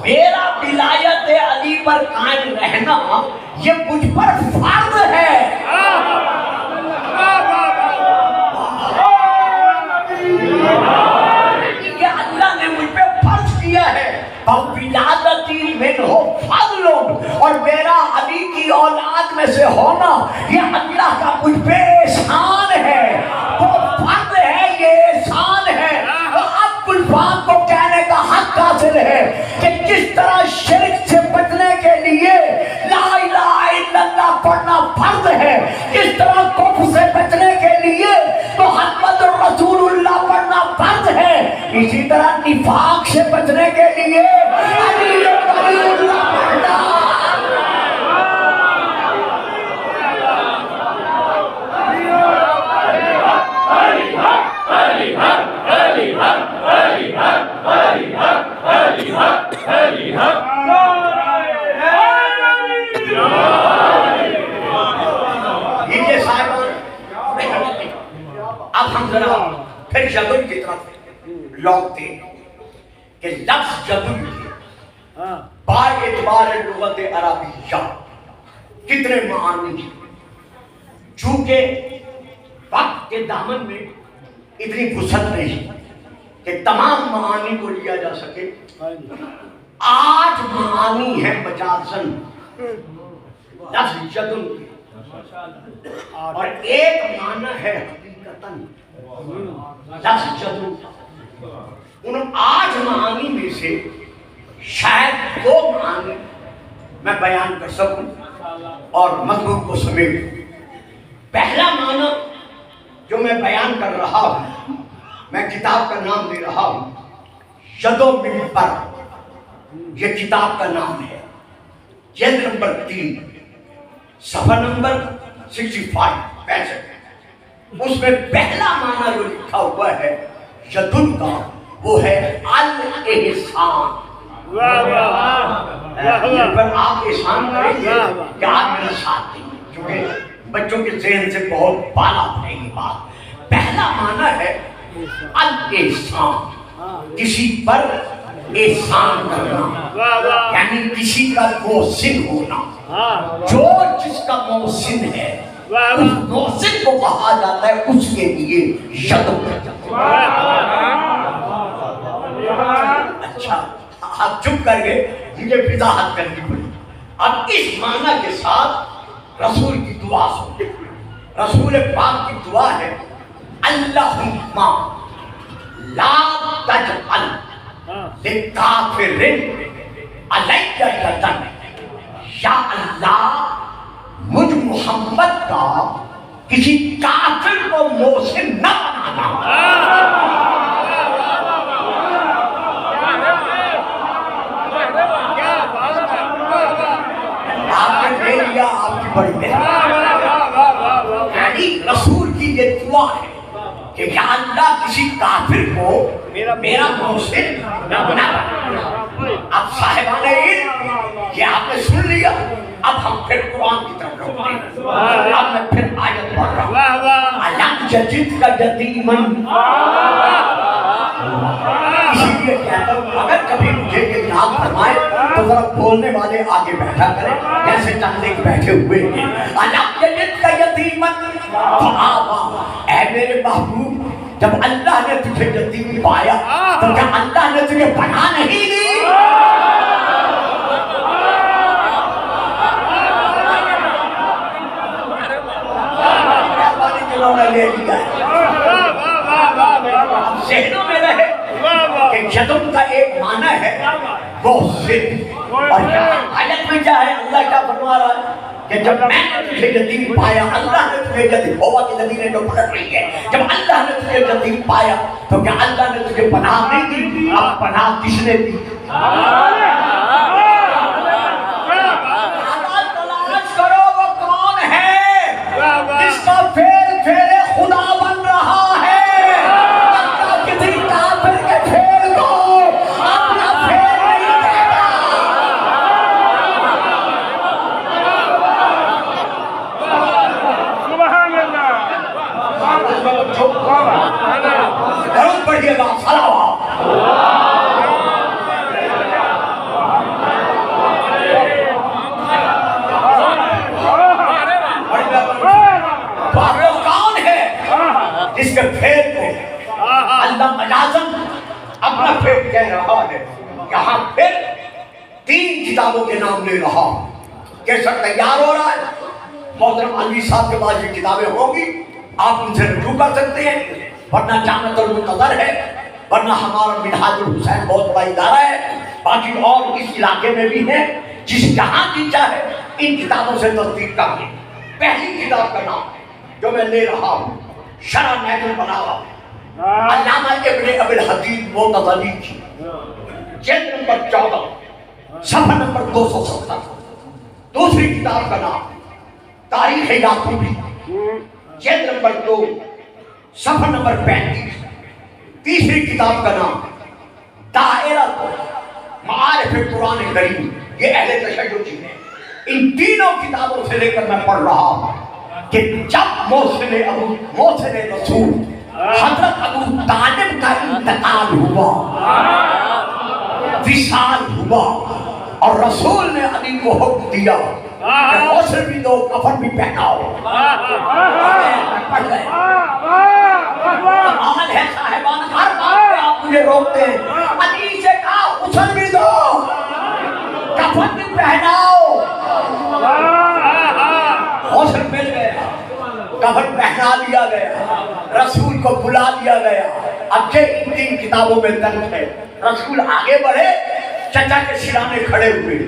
S1: میرا ولایت علی پر قائم رہنا یہ مجھ پر فرض ہے. یہ اللہ نے مجھ پہ فرض کیا ہے. ولادتی منہ فضل, اور میرا علی کی اولاد میں سے ہونا یہ اللہ کا مجھ پہ احسان ہے. وہ فرض ہے, یہ احسان ہے. وہ اب الفاظ کو کہنے کا حق حاصل ہے کہ جس طرح شرک سے بچنے کے لیے لا الہ الا اللہ پڑھنا فرض ہے, اس طرح کفر سے بچنے کے لیے محمد رسول اللہ پڑھنا فرض ہے. اسی طرح نفاق سے بچنے کے لیے علی ولی اللہ پڑھنا. اب ہم ذرا پھر جدل کی طرف لوٹتے ہیں کہ لفظ جدل کے با اعتبار لغت عربیہ کتنے معانی ہیں. چونکہ وقت کے دامن میں اتنی وسعت نہیں کہ تمام معانی کو لیا جا سکے. 8 معانی ہیں مجازن لفظ جدل کے. اور ایک معنی ہے حقیقتاً لفظ جدو. ان 8 معانی میں سے شاید 2 معانی میں بیان کر سکوں اور مضمون کو سمیٹ. پہلا معنی جو میں بیان کر رہا ہوں، میں کتاب کا نام دے رہا ہوں ید و منبر. یہ کتاب کا نام ہے، جلد نمبر 3 صفحہ نمبر 65. اس میں پہلا معنی جو لکھا ہوا ہے یدن کا، وہ ہے الاحسان. پر آپ احسان کریں گے کہ آپ میرے ساتھ دیں گے، کیونکہ بچوں کے ذہن سے بہت بالا ہے یہ بات. پہلا معنی ہے الاحسان، کسی پر احسان کرنا، یعنی کسی کا محسن ہونا. جو جس کا محسن ہے اس محسن کو کہا جاتا ہے اس کے لیے ید. اچھا آپ چپ کر گئے، مجھے وضاحت کرنی پڑی. اب اس معنی کے ساتھ رسول کی دعا سنیں. رسول پاک کی دعا ہے اللہم لا تجعل لکافر علیہ یدن. یا اللہ مجھ محمد کا کسی کافر کو محسن نہ بنانا. آپ نے دے لیا، آپ کی بڑی مہربانی. یعنی رسول کی یہ دعا ہے کہ یا اللہ کسی کافر کو میرا محسن نہ بنا. اب صاحبان علم یہ آپ نے سن لیا. اب ہم پھر قرآن کی طرف لوٹتے ہیں. اب میں پھر آیت پڑھ رہا ہوں. علم یجد کا یتیمن. اسی لیے کہتا ہوں اگر کبھی مجھے یہ یاد فرمائے تو ذرا بولنے والے آگے بیٹھا کریں جیسے چاندے کے بیٹھے ہوئے ہیں. علم یجد کا یتیمن فآویٰ. اے میرے محبوب، جب اللہ نے تجھے یتیم پایا تو کیا اللہ نے تجھے پناہ نہیں دی؟ لے لیا ہے. اب ذہنوں میں رہے کہ یدن کا ایک معنی ہے محسن. اور یہاں آیت میں کیا ہے، اللہ کیا فرما رہا ہے کہ جب میں نے تجھے یتیم پایا، اللہ نے تجھے یتیم، ہوا کی زمینیں جو پلٹ رہی ہے، جب اللہ نے تجھے یتیم پایا تو کیا اللہ نے تجھے پناہ نہیں دی؟ اب پناہ کس نے دی؟ تلاش کرو وہ کون ہے جس کا پھیل پھیلے خدا بن رہا ہے. اللہ کسی کافر کے پھیل کو اپنا پھیل نہیں کہتا.
S2: سبحان اللہ.
S1: درود پڑھیے گا. صلوات. جس کے پھیل کو اللہ مجازن اپنا پھیل کہہ رہا ہے. یہاں پھر 3 کتابوں کے نام لے رہا ہوں. کیسا تیار ہو رہا ہے؟ محترم علی صاحب کے پاس یہ کتابیں ہوں گی، آپ ان سے رجوع کر سکتے ہیں. ورنہ جامعۃ المنتظر ہے، ورنہ ہمارا منہاج الحسین بہت بڑا ادارہ ہے. باقی اور اس علاقے میں بھی ہیں. جس جہاں کی چاہے ان کتابوں سے تصدیق کر لیں. پہلی کتاب کا نام جو میں لے رہا ہوں شرح نہج البلاغہ، علامہ ابن ابی الحدید معتزلی کی، جلد نمبر 14 صفحہ نمبر 270. دوسری کتاب کا نام تاریخ یعقوبی، جلد نمبر 2 صفحہ نمبر 35. تیسری کتاب کا نام دائرۃ معارف قرآن کریم، یہ اہل تشیع کی ہے. ان تینوں کتابوں سے لے کر میں پڑھ رہا ہوں کہ جب محسن رسول حضرت ابو طالب کا انتقال ہوا، وصال ہوا، اور رسول نے علی کو حکم دیا کہ غسل بھی دو، کفن بھی پہناؤ. پڑھ گئے. کمال ہے صاحبان، ہر بات پہ آپ مجھے روکتے ہیں. علی سے کہا غسل بھی دو، کفن بھی پہناؤ. غسل میں کفن پہنا دیا گیا، رسول کو بلا دیا گیا. اب یہ ان 3 کتابوں میں درج ہے. رسول آگے بڑھے، چچا کے سرانے کھڑے ہوئے،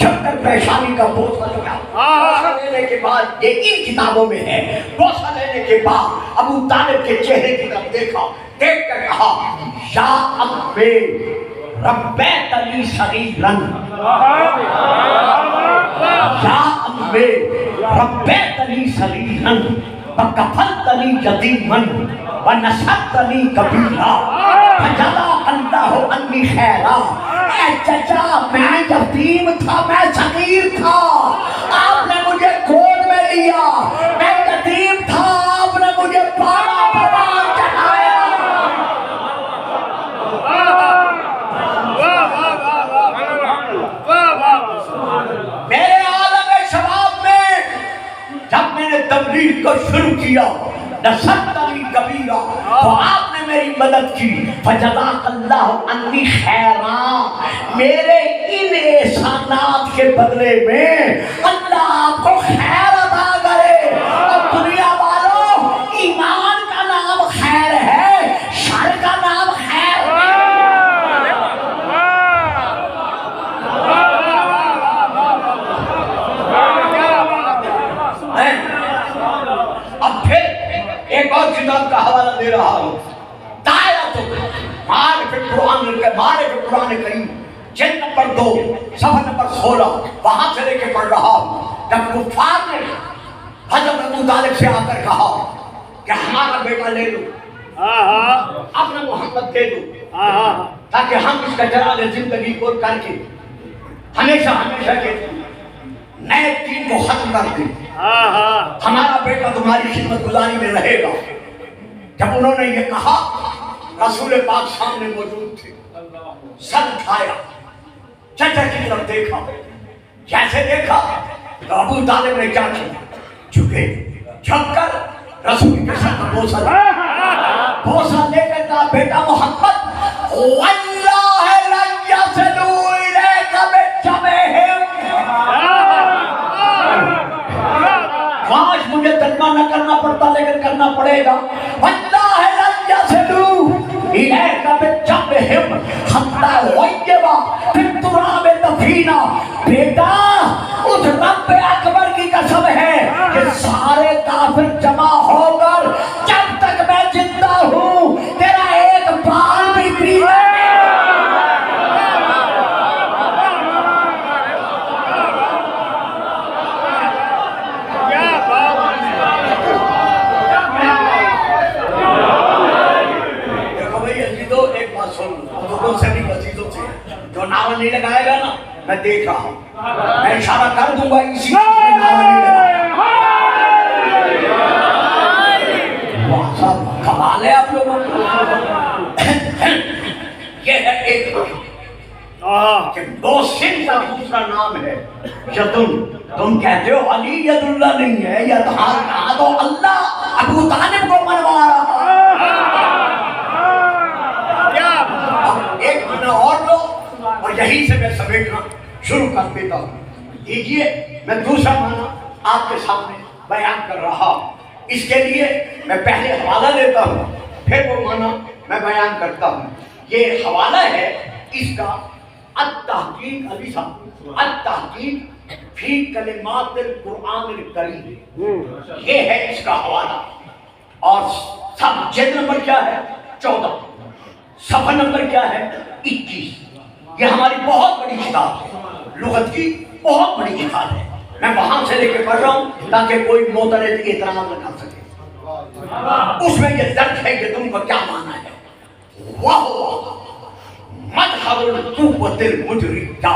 S1: جب تک پیشانی کا بوسہ لیا. بوسہ لینے کے بعد یہ ان کتابوں میں ہے. بوسہ لینے کے بعد ابو طالب کے چہرے کی طرف دیکھا، دیکھ کر کہا یا ابے ربیت لی صغیرن، یا ابے ربیت لی صغیرن وکفلتنی یتیمن ونصرتنی کبیرا فجزاک اللہ عنی خیرا. اے چچا، میں یتیم تھا، میں صغیر تھا، آپ نے مجھے گود میں لیا. میں یتیم تھا، آپ نے مجھے پالا پروان چڑھایا. میرے عالم شباب میں جب میں نے تبلیغ کو شروع کیا، نصرتنی کبیرا، تو آپ نے میری مدد کی. فجزاک اللہ عنی خیرا، میرے ان احسانات کے بدلے میں اللہ آپ کو خیر عطا کرے. اور دنیا والوں، ایمان کا نام خیر ہے، شر کا نام خیر ہے. اب پھر ایک اور کتاب کا حوالہ دے رہا ہوں، معرفت قرآن کریم جلد نمبر 2 صفحہ نمبر 16، وہاں سے لے کے پڑھ رہا ہوں. جب کفار نے حضرت ابو طالب سے آ کر کہا کہ ہمارا بیٹا لے لو، اپنا محمد دے دو، تاکہ ہم اس کا جلال زندگی کو کر کے ہمیشہ ہمیشہ کے نئے دین کو ختم کر دیں، ہمارا بیٹا تمہاری خدمت گزاری میں رہے گا. جب انہوں نے یہ کہا، رسول پاک سامنے موجود تھے. سر اٹھایا، چچا کی طرف دیکھا، جیسے دیکھا تو ابو طالب نے کیا کیا، جھکے، جھک کر رسول کے سر کا بوسہ لیا. بوسہ لے کر کہا بیٹا محمد، واللہ لن یصلوا الیک بجمعہم، کاش مجھے ترجمہ نہ کرنا پڑتا لیکن کرنا پڑے گا. واللہ لن یصلوا الیک بجمعہم حتی غیبا فی التراب دفینا. بیٹا، اس رب اکبر کی قسم ہے کہ سارے کافر جمع ہو کر جب تک میں زندہ ہوں تیرا ایک بال بھی پینے جو نعرہ نہیں لگائے گا نا، میں دیکھ رہا ہوں، میں اشارہ کر دوں گا اسی نعرہ نہیں لگائے. کمال ہے آپ لوگوں کو. یہ ہے ایک کہ دو سن کا دوسرا نام ہے یدن. تم کہتے ہو علی ید اللہ نہیں ہے، یدہاں تو اللہ ابو طالب کو منوا رہا. ایک معنی اور لو اور یہیں سے میں سمیٹنا شروع کر دیتا ہوں. دیکھیے میں دوسرا معنی آپ کے سامنے بیان کر رہا ہوں. اس کے لیے میں پہلے حوالہ لیتا ہوں، پھر وہ معنی میں بیان کرتا ہوں. یہ حوالہ ہے اس کا التحقیق علی صاحب، التحقیق فی کلمات القرآن الکریم، یہ ہے اس کا حوالہ. اور سب جلد نمبر کیا ہے؟ 14، صفحہ نمبر کیا ہے؟ 21. یہ ہماری بہت بڑی کتاب ہے، لغت کی بہت بڑی کتاب ہے. میں وہاں سے لے کے پڑھ رہا ہوں تاکہ کوئی معترض اعتراض نہ کر سکے. اس میں یہ درج ہے کہ تم کو کیا مانا ہے. وَهُوَ مَظْهَرُ الْقُوَّةِ الْمُجْرِيَّةِ،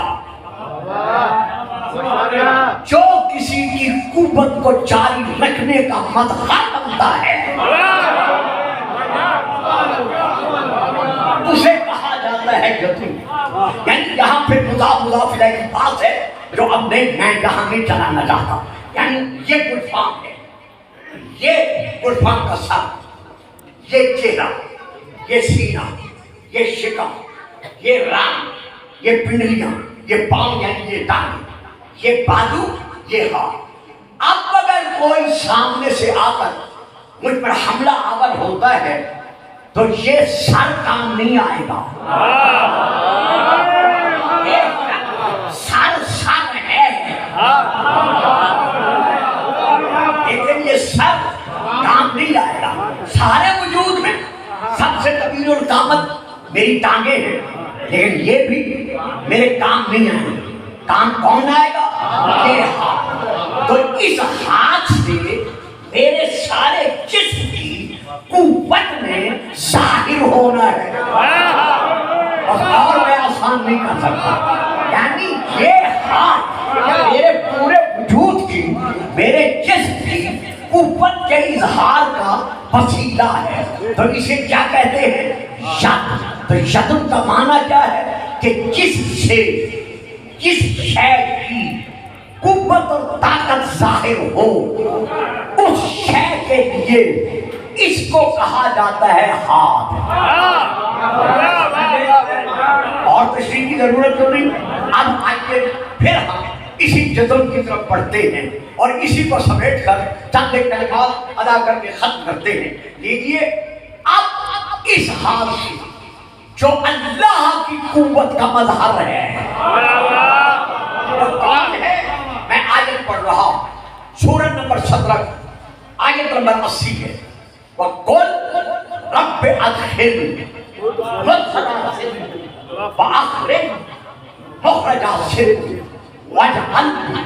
S1: جو کسی کی قوت کو جاری رکھنے کا مظہر بنتا ہے اسے کہا جاتا ہے یتیم. یعنی یہاں پہ مضاف الیہ کی بات ہے جو اب نہیں میں یہاں نہیں چلانا چاہتا. یعنی یہ گلفام ہے، یہ گلفام کا سر، یہ چہرہ، یہ سینہ، یہ شکم، یہ ران، یہ پنڈلیاں، یہ پاؤں یعنی یہ ٹانگ، یہ بازو، یہ ہاتھ. اب اگر کوئی سامنے سے آ کر مجھ پر حملہ آور ہوتا ہے تو یہ سر کام نہیں آئے گا. سر ہے لیکن یہ سر کام نہیں آئے گا. سارے وجود میں سب سے طویل القامت میری ٹانگیں ہیں لیکن یہ بھی میرے کام نہیں آئے گا. کام کون آئے گا؟ یہ ہاتھ. تو اس ہاتھ سے میرے سارے جسم کی قوت میں ظاہر ہونا ہے. اور میں آسان نہیں کر سکتا. یعنی یہ ہاتھ میرے پورے وجود کی میرے جسم کی قوت کے اظہار کا وسیلہ ہے. تو اسے کیا کہتے ہیں؟ ید. تو ید کا معنی کیا ہے؟ کہ جس سے جس شے کی قوت اور طاقت ظاہر ہو اس شے کے لیے اس کو کہا جاتا ہے ہاتھ. اور تشریح کی ضرورت تو نہیں. اب آئیے پھر ہم اسی جزم کی طرف پڑھتے ہیں اور اسی کو سمیٹ کر چند ایک کلمات ادا کر کے ختم کرتے ہیں. لیجیے اب اس ہاتھ سے جو اللہ کی قوت کا مظہر ہے وہ کون ہے؟ میں آیت پڑھ رہا ہوں سورہ نمبر 17 آیت نمبر 80 ہے. وَقُلْ رَبِّ أَدْخِلْنِي مُدْخَلَ صِدْقٍ وَأَخْرِجْنِی مُخْرَجَ صِدْقٍ وَاجْعَلْ لِی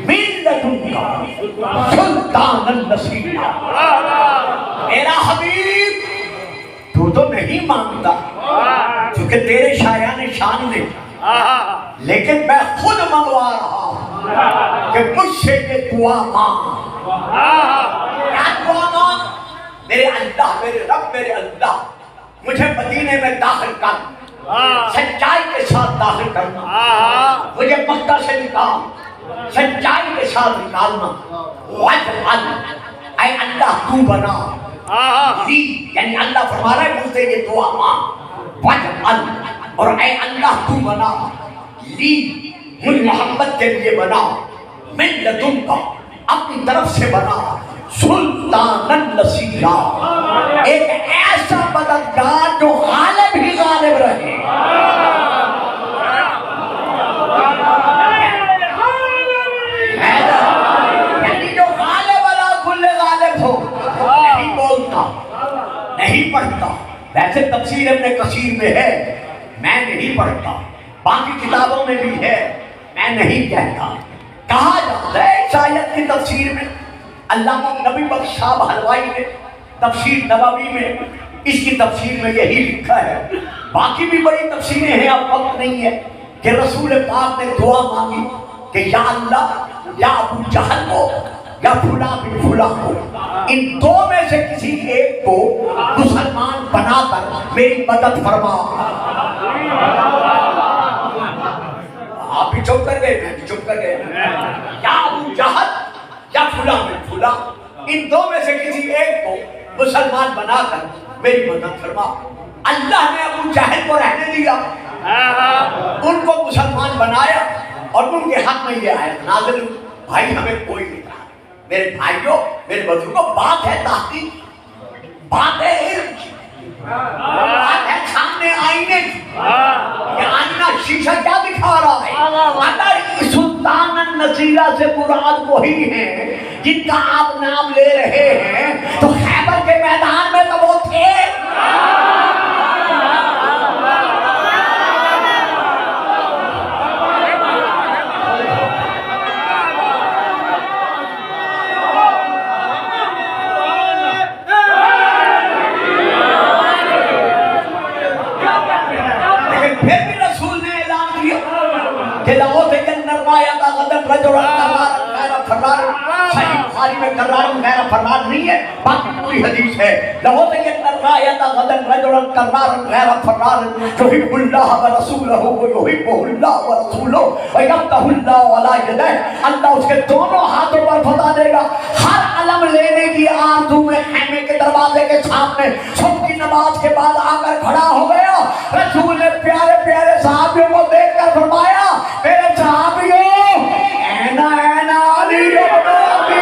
S1: مِن لَّدُنکَ سُلْطَانًا نَصِیرًا. میرا حبیب تو نہیں مانگتا کیونکہ تیرے شایان شان نے، لیکن میں خود منگوا رہا ہوں کہ مجھ سے یہ دعا مانگ. کیا دعا مانگ؟ میرے اللہ، میرے رب، میرے اللہ مجھے مدینے میں داخل کر، سچائی کے ساتھ داخل کرنا. مجھے مکہ سے نکال، سچائی کے ساتھ نکالنا. وَاجْعَلْ، اے اللہ تو بنا لی، یعنی اللہ فرما رہا ہے مجھ سے یہ دعا مانگ. وَاجْعَلْ، اور اے اللہ تو بنا لی، مجھ محمد کے لیے بنا، من لدنکا، اپنی طرف سے بنا، سلطانًا نصیرا، ایک ایسا مددگار جو غالب ہی غالب رہے. یعنی جو غالب علی کل غالب ہو. نہیں بولتا، نہیں پڑھتا. ویسے تفسیر ابن کثیر میں ہے، میں نہیں پڑھتا. باقی کتابوں میں بھی ہے، میں نہیں کہتا. کہا جاتا ہے اس آیت کی تفسیر میں، علامہ نبی بخش صاحب حلوائی نے تفسیر نبوی میں اس کی تفسیر میں یہی لکھا ہے. باقی بھی بڑی تفسیریں ہیں، اب وقت نہیں ہے. کہ رسول پاک نے دعا مانگی کہ یا اللہ، یا ابو جہل کو یا فلاں بن فلاں کو، ان دو میں سے کسی ایک کو مسلمان بنا کر میری مدد فرما. آپ بھی چپ کر گئے، میں بھی چپ کر گئے. یا ابو جہل یا فلاں بن فلاں، ان دو میں سے کسی ایک کو مسلمان بنا کر میری مدد فرما. اللہ نے ابو جہل کو رہنے دیا، ان کو مسلمان بنایا اور ان کے حق میں یہ آیت نازل ہوئی. بھائی ہمیں کوئی نہیں کہا. میرے بھائیوں، میرے بزرگوں، بات ہے تحقیق، بات ہے علم کی، بات ہے سامنے آئینے کی. یہ آئینہ شیشہ کیا دکھا رہا ہے؟ اگر سلطان نصیرہ سے مراد وہی ہیں جن کا آپ نام لے رہے ہیں تو خیبر کے میدان میں تو وہ تھے. فرار نہیں ہے، باقی پوری حدیث ہے. لہو تیت الرایت غدن رجلا کرار غیر فرار یحب اللہ ورسولہ ویحبہ اللہ ورسولہ ویفتح اللہ علی یدیہ. اللہ اس کے دونوں ہاتھوں پر فتح دے گا. ہر علم لینے کی آرزو میں خیمے کے دروازے کے سامنے صبح کی نماز کے بعد آ کر کھڑا ہو گیا. رسول نے پیارے پیارے صحابیوں کو دیکھ کر فرمایا، میرے صحابیوں، اینا اینا علی ابن ابی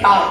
S1: 11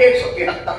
S1: 173,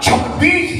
S1: 26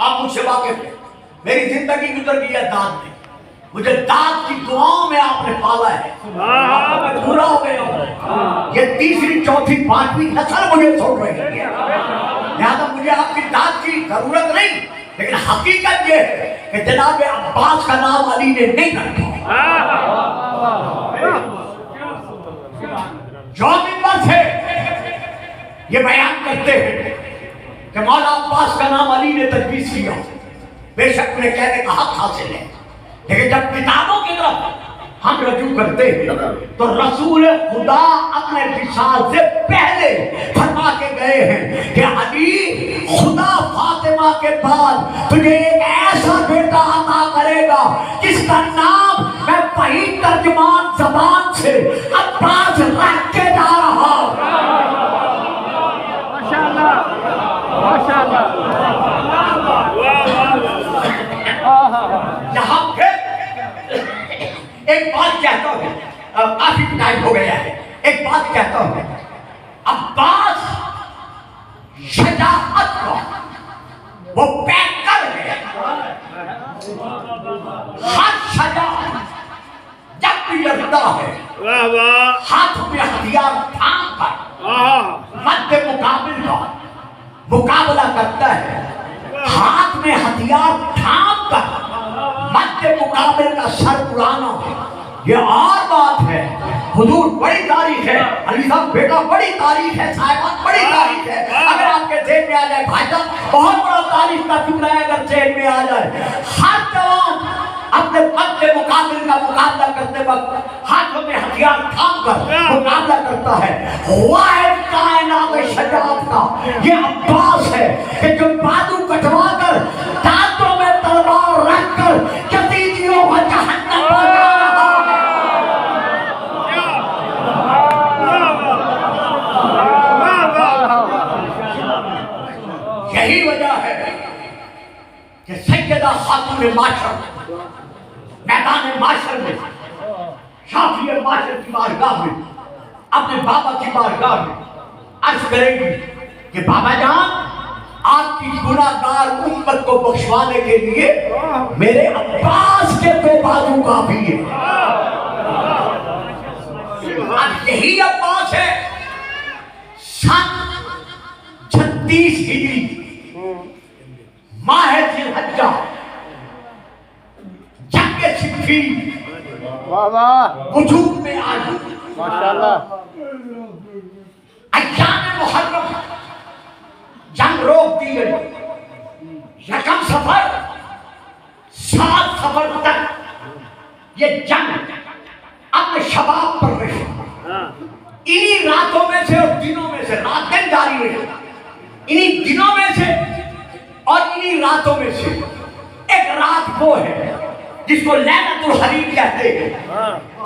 S1: آپ مجھ سے واقف ہیں، میری زندگی گزر گئی ہے داد میں، مجھے داد کی دعاؤں میں آپ نے پالا ہے، میں پورا ہو گیا ہوں، یہ تیسری چوتھی پانچویں نسل مجھے چھوڑ رہی ہے، لہذا مجھے آپ کی داد کی ضرورت نہیں، لیکن حقیقت یہ ہے کہ جناب عباس کا نام علی نے نہیں رکھا۔ جو منبر سے یہ بیان کرتے ہیں کہ مولا عباس کا نام علی نے تجویز کیا، بے شک انہیں کہنے کا حق حاصل ہے، لیکن جب کتابوں کی طرف ہم رجوع کرتے ہیں تو رسول خدا اپنے وصال سے پہلے فرما کے گئے ہیں کہ علی خدا فاطمہ کے بعد تجھے ایک ایسا بیٹا عطا کرے گا جس کا نام میں وہی ترجمان زبان سے عباس رکھ کے جا رہا ہوں۔ یہاں پھر ایک بات کہتا ہوں، کافی ٹائم ہو گیا ہے، ایک بات کہتا ہوں، عباس شجاعت کا وہ پیکر ہے، ہر شجاعت جب بھی لڑتا ہے ہاتھ میں ہتھیار تھام کر مد مقابل کا مقابلہ کرتا ہے، ہاتھ میں ہتھیار تھام کر مد مقابل کا سر اڑانا، یہ اور بات ہے۔ حضور بڑی تاریخ ہے، علی صاحب بیٹا بڑی تاریخ ہے، صاحبان بڑی تاریخ ہے، اگر آپ کے ذہن میں آ جائے بھائی صاحب بہت بڑا تاریخ کا ٹکڑا ہے، اگر ذہن میں آ جائے ہر جوان اپنے مد مقابل کا مقابلہ کرتے وقت ہاتھوں میں ہتھیار تھام کر مقابلہ کرتا ہے۔ واحد کائنات شجاعت کا یہ عباس ہے کہ جو بازو کٹوا کر دانتوں میں تلوار رکھ کر یزیدیوں کو جہنم پہنچا رہا ہے۔ یہی وجہ ہے کہ سیدہ خاتون معاشر میدان معاشر میں شافی معاشر کی بارگاہ میں اپنے بابا کی بارگاہ میں عرض کرے گی کہ بابا جان آپ کی گناہگار امت کو بخشوانے کے لیے میرے عباس کے دو بازو کافی ہے۔ اب یہی عباس ہے سن 36 ہجری ماہ ذی الحجہ جنگ صفین وجود میں آئی، ایام محرم جنگ روک دی گئی، یکم سفر 7 سفر تک یہ جنگ اپنے شباب پر رہی، انہی راتوں میں سے اور دنوں میں سے، رات دن جاری رہی، انہی دنوں میں سے اور انہی راتوں میں سے ایک رات وہ ہے جس کو لیلۃ الحریر کہتے ہیں،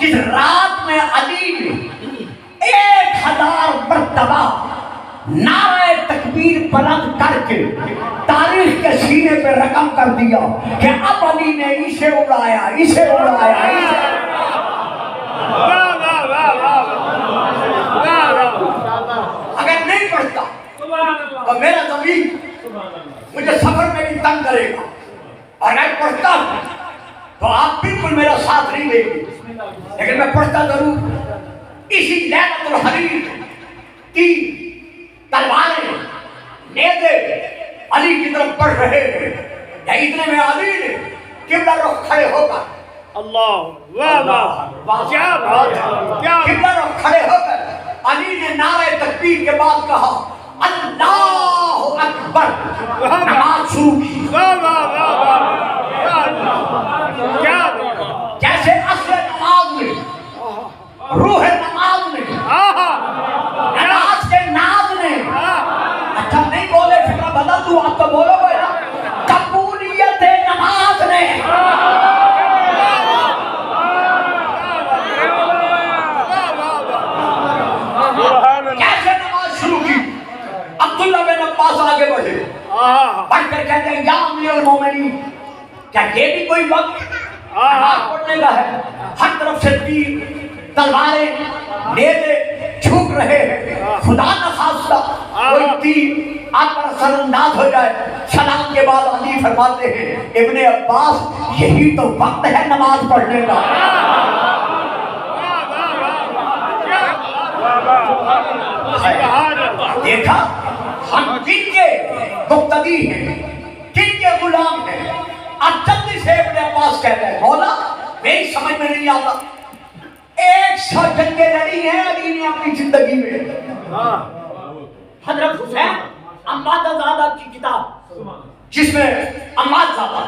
S1: جس رات میں علی نے 1000 مرتبہ نعرہ تکبیر بلند کر کے تاریخ کے سینے پہ رقم کر دیا کہ اب علی نے اسے اڑایا، اسے اڑایا، اسے اگر نہیں پڑھتا تو میرا ضمیر مجھے سفر میں بھی تنگ کرے گا، اور اگر پڑھتا ہوں تو آپ بالکل میرا ساتھ نہیں دیں گے، لیکن میں پڑھتا ضرور۔ اسی لیلۃ الحریر کی تلواریں نیزے علی کی طرف بڑھ رہے ہیں، یا اتنے میں علی نے قبلہ رخ کھڑے ہو کر
S2: اللہ واہ واہ کیا بات ہے، کیا
S1: قبلہ رخ کھڑے ہو کر علی نے نعرہ تکبیر کے بعد کہا اللہ اکبر، نماز شروع کی۔
S2: واہ واہ واہ کیا
S1: جیسے اصل نماز میں، روح نماز میں، نماز کے ناز نے، اچھا نہیں بولے فکر بدل دوں، آپ تو بولو گے نا، قبولیت نماز نے، کیسے نماز شروع کی؟ عبداللہ بن عباس آگے بڑھے، بڑھ کر کہتے ہیں یا امیر المومنین، کیا یہ بھی کوئی وقت نماز پڑھنے کا ہے؟ ہر طرف سے تیر، تلواریں، نیزے چھوٹ رہے ہیں، خدا نخواستہ کوئی تیر آپ پر اثر انداز ہو جائے. سلام کے بعد علی فرماتے ہیں ابن عباس یہی تو وقت ہے نماز پڑھنے کا. دیکھا ہم کن کے مقتدی ہیں, کن کے غلام ہیں. اب جلدی سے ابن عباس کہتا ہے مولا میری سمجھ میں نہیں آتا, 100 جنگیں لڑی ہیں علی نے اپنی زندگی میں. حضرت حسین اماد زادہ کی کتاب جس میں اماد زادہ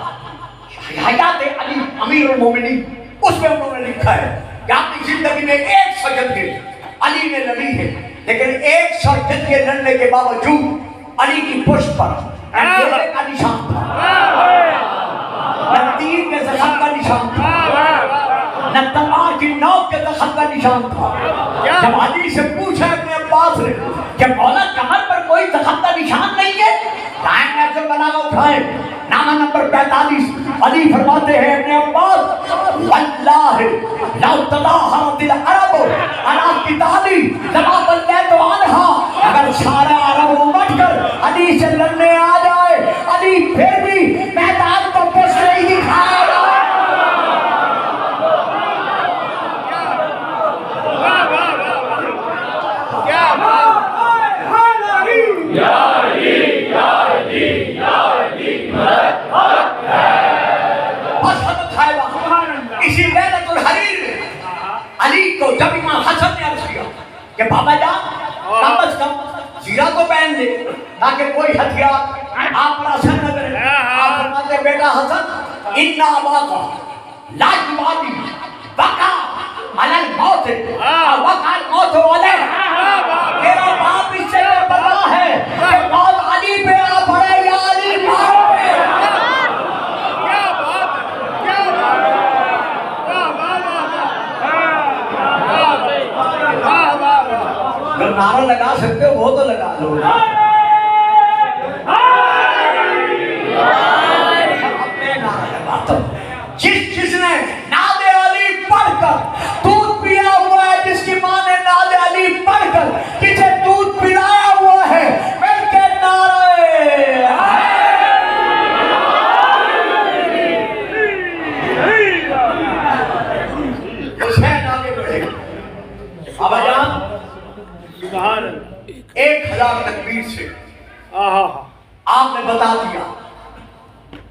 S1: حیات علی امیر المومنین, اس میں انہوں نے لکھا ہے کہ اپنی زندگی میں 100 جنگیں علی نے لڑی ہے, لیکن 100 جنگیں لڑنے کے باوجود علی کی پشت پر اندھیرے کا نشان تھا, نہ تیر کے زخم کا نشان تھا, نہ تلوار کی نوک کے زخم کا نشان تھا. جب علی سے پوچھا ابن عباس نے کہ مولا کمر پر کوئی زخم کا نشان نہیں ہے, ٹائم میں سے بنا اٹھائے نامہ نمبر 45. علی فرماتے ہیں ابن عباس واللہ لو تظاہرت العرب علی قتالی لما وليت عنها, اگر سارا عرب امت کر علی سے لڑنے آ جائے علی پھر بھی میدان کو پس نہیں دکھائے گا. اسی لیلۃ الحریر میں علی کو جب امام حسن نے عرض کیا کہ بابا جان کم از کم زیرہ کو پہن لے تاکہ کوئی ہتھیار آپ پر اثر نہ کرے, آپ فرماتے بیٹا حسن ان اباکا لا یبالی بقا علی الموت وقع الموت علیہ, تیرا باپ اس سے بے پرواہ ہے کہ موت علی پہ آ پڑے یا علی باپ پہ. جو نعرہ لگا سکتے ہو وہ تو لگا لو. اپنے نعرہ لگاتا ہوں. جس نے ناد علی پڑھ کر دودھ پیا ہوا ہے, جس کی ماں نے ناد علی پڑھ کر کسے دودھ پلایا ہوا ہے, مل کے نعرہ حسین آگے بڑھے. بابا جان 1000 تکبیر سے آپ نے بتا دیا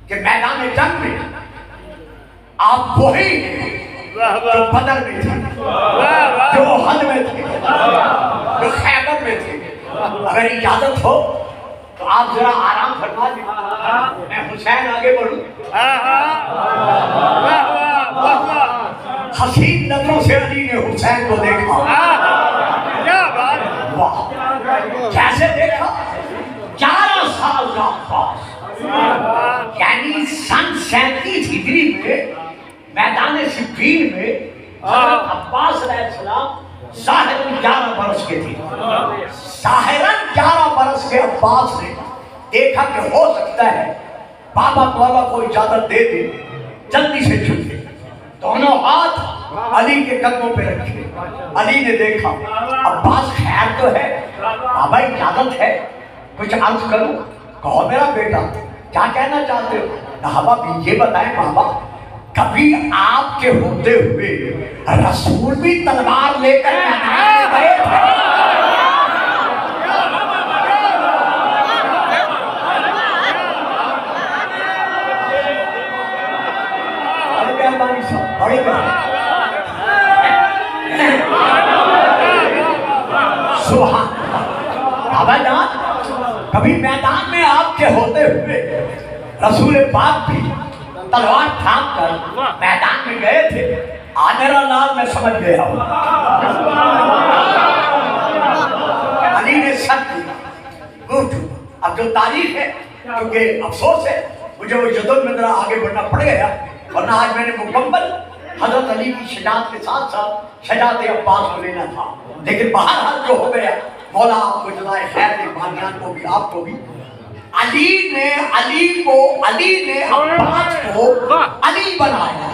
S1: کہ میدان جنگ میں آپ وہی ہیں جو بدر میں تھے, جو احد میں تھے, جو خیبر میں تھے. اگر اجازت ہو تو آپ ذرا آرام فرما دیں, میں حسین آگے بڑھوں. حسین نظروں سے علی نے حسین کو دیکھا. واہ کیسے دیکھا, 11 سال کا عباس, یعنی سن 37 ہجری میں میدان صفین میں حضرت عباس علیہ السلام ظاہراً 11 برس کے تھے. ظاہراً 11 برس کے عباس نے دیکھا کہ ہو سکتا ہے بابا مولا کو اجازت دے دے, جلدی سے جھکے, دونوں ہاتھ علی کے قدموں پہ رکھے. علی نے دیکھا عباس خیر تو ہے, بابا اجازت ہے کچھ عرض کروں. کہو میرا بیٹا کیا کہنا چاہتے ہو. بابا یہ بتائیں بابا کبھی آپ کے ہوتے ہوئے رسول بھی تلوار لے کر گئے تھے؟ بڑے سبحان بابا جان کبھی میدان میں آپ کے ہوتے ہوئے رسول پاک بھی تلوار تھام کر میدان میں گئے تھے؟ میرا لال میں سمجھ گیا ہوں. علی نے سر کیا. اب جو تاریخ ہے کیونکہ افسوس ہے مجھے وہ جدل میں ذرا آگے بڑھنا پڑ گیا, ورنہ آج میں نے مکمل حضرت علی کی شجاعت کے ساتھ ساتھ شجاعت عباس کو لینا تھا. لیکن بہرحال جو ہو گیا مولا آپ کو جزائے خیر دے, بانیان کو بھی آپ کو بھی. علی نے عباس کو علی بنایا.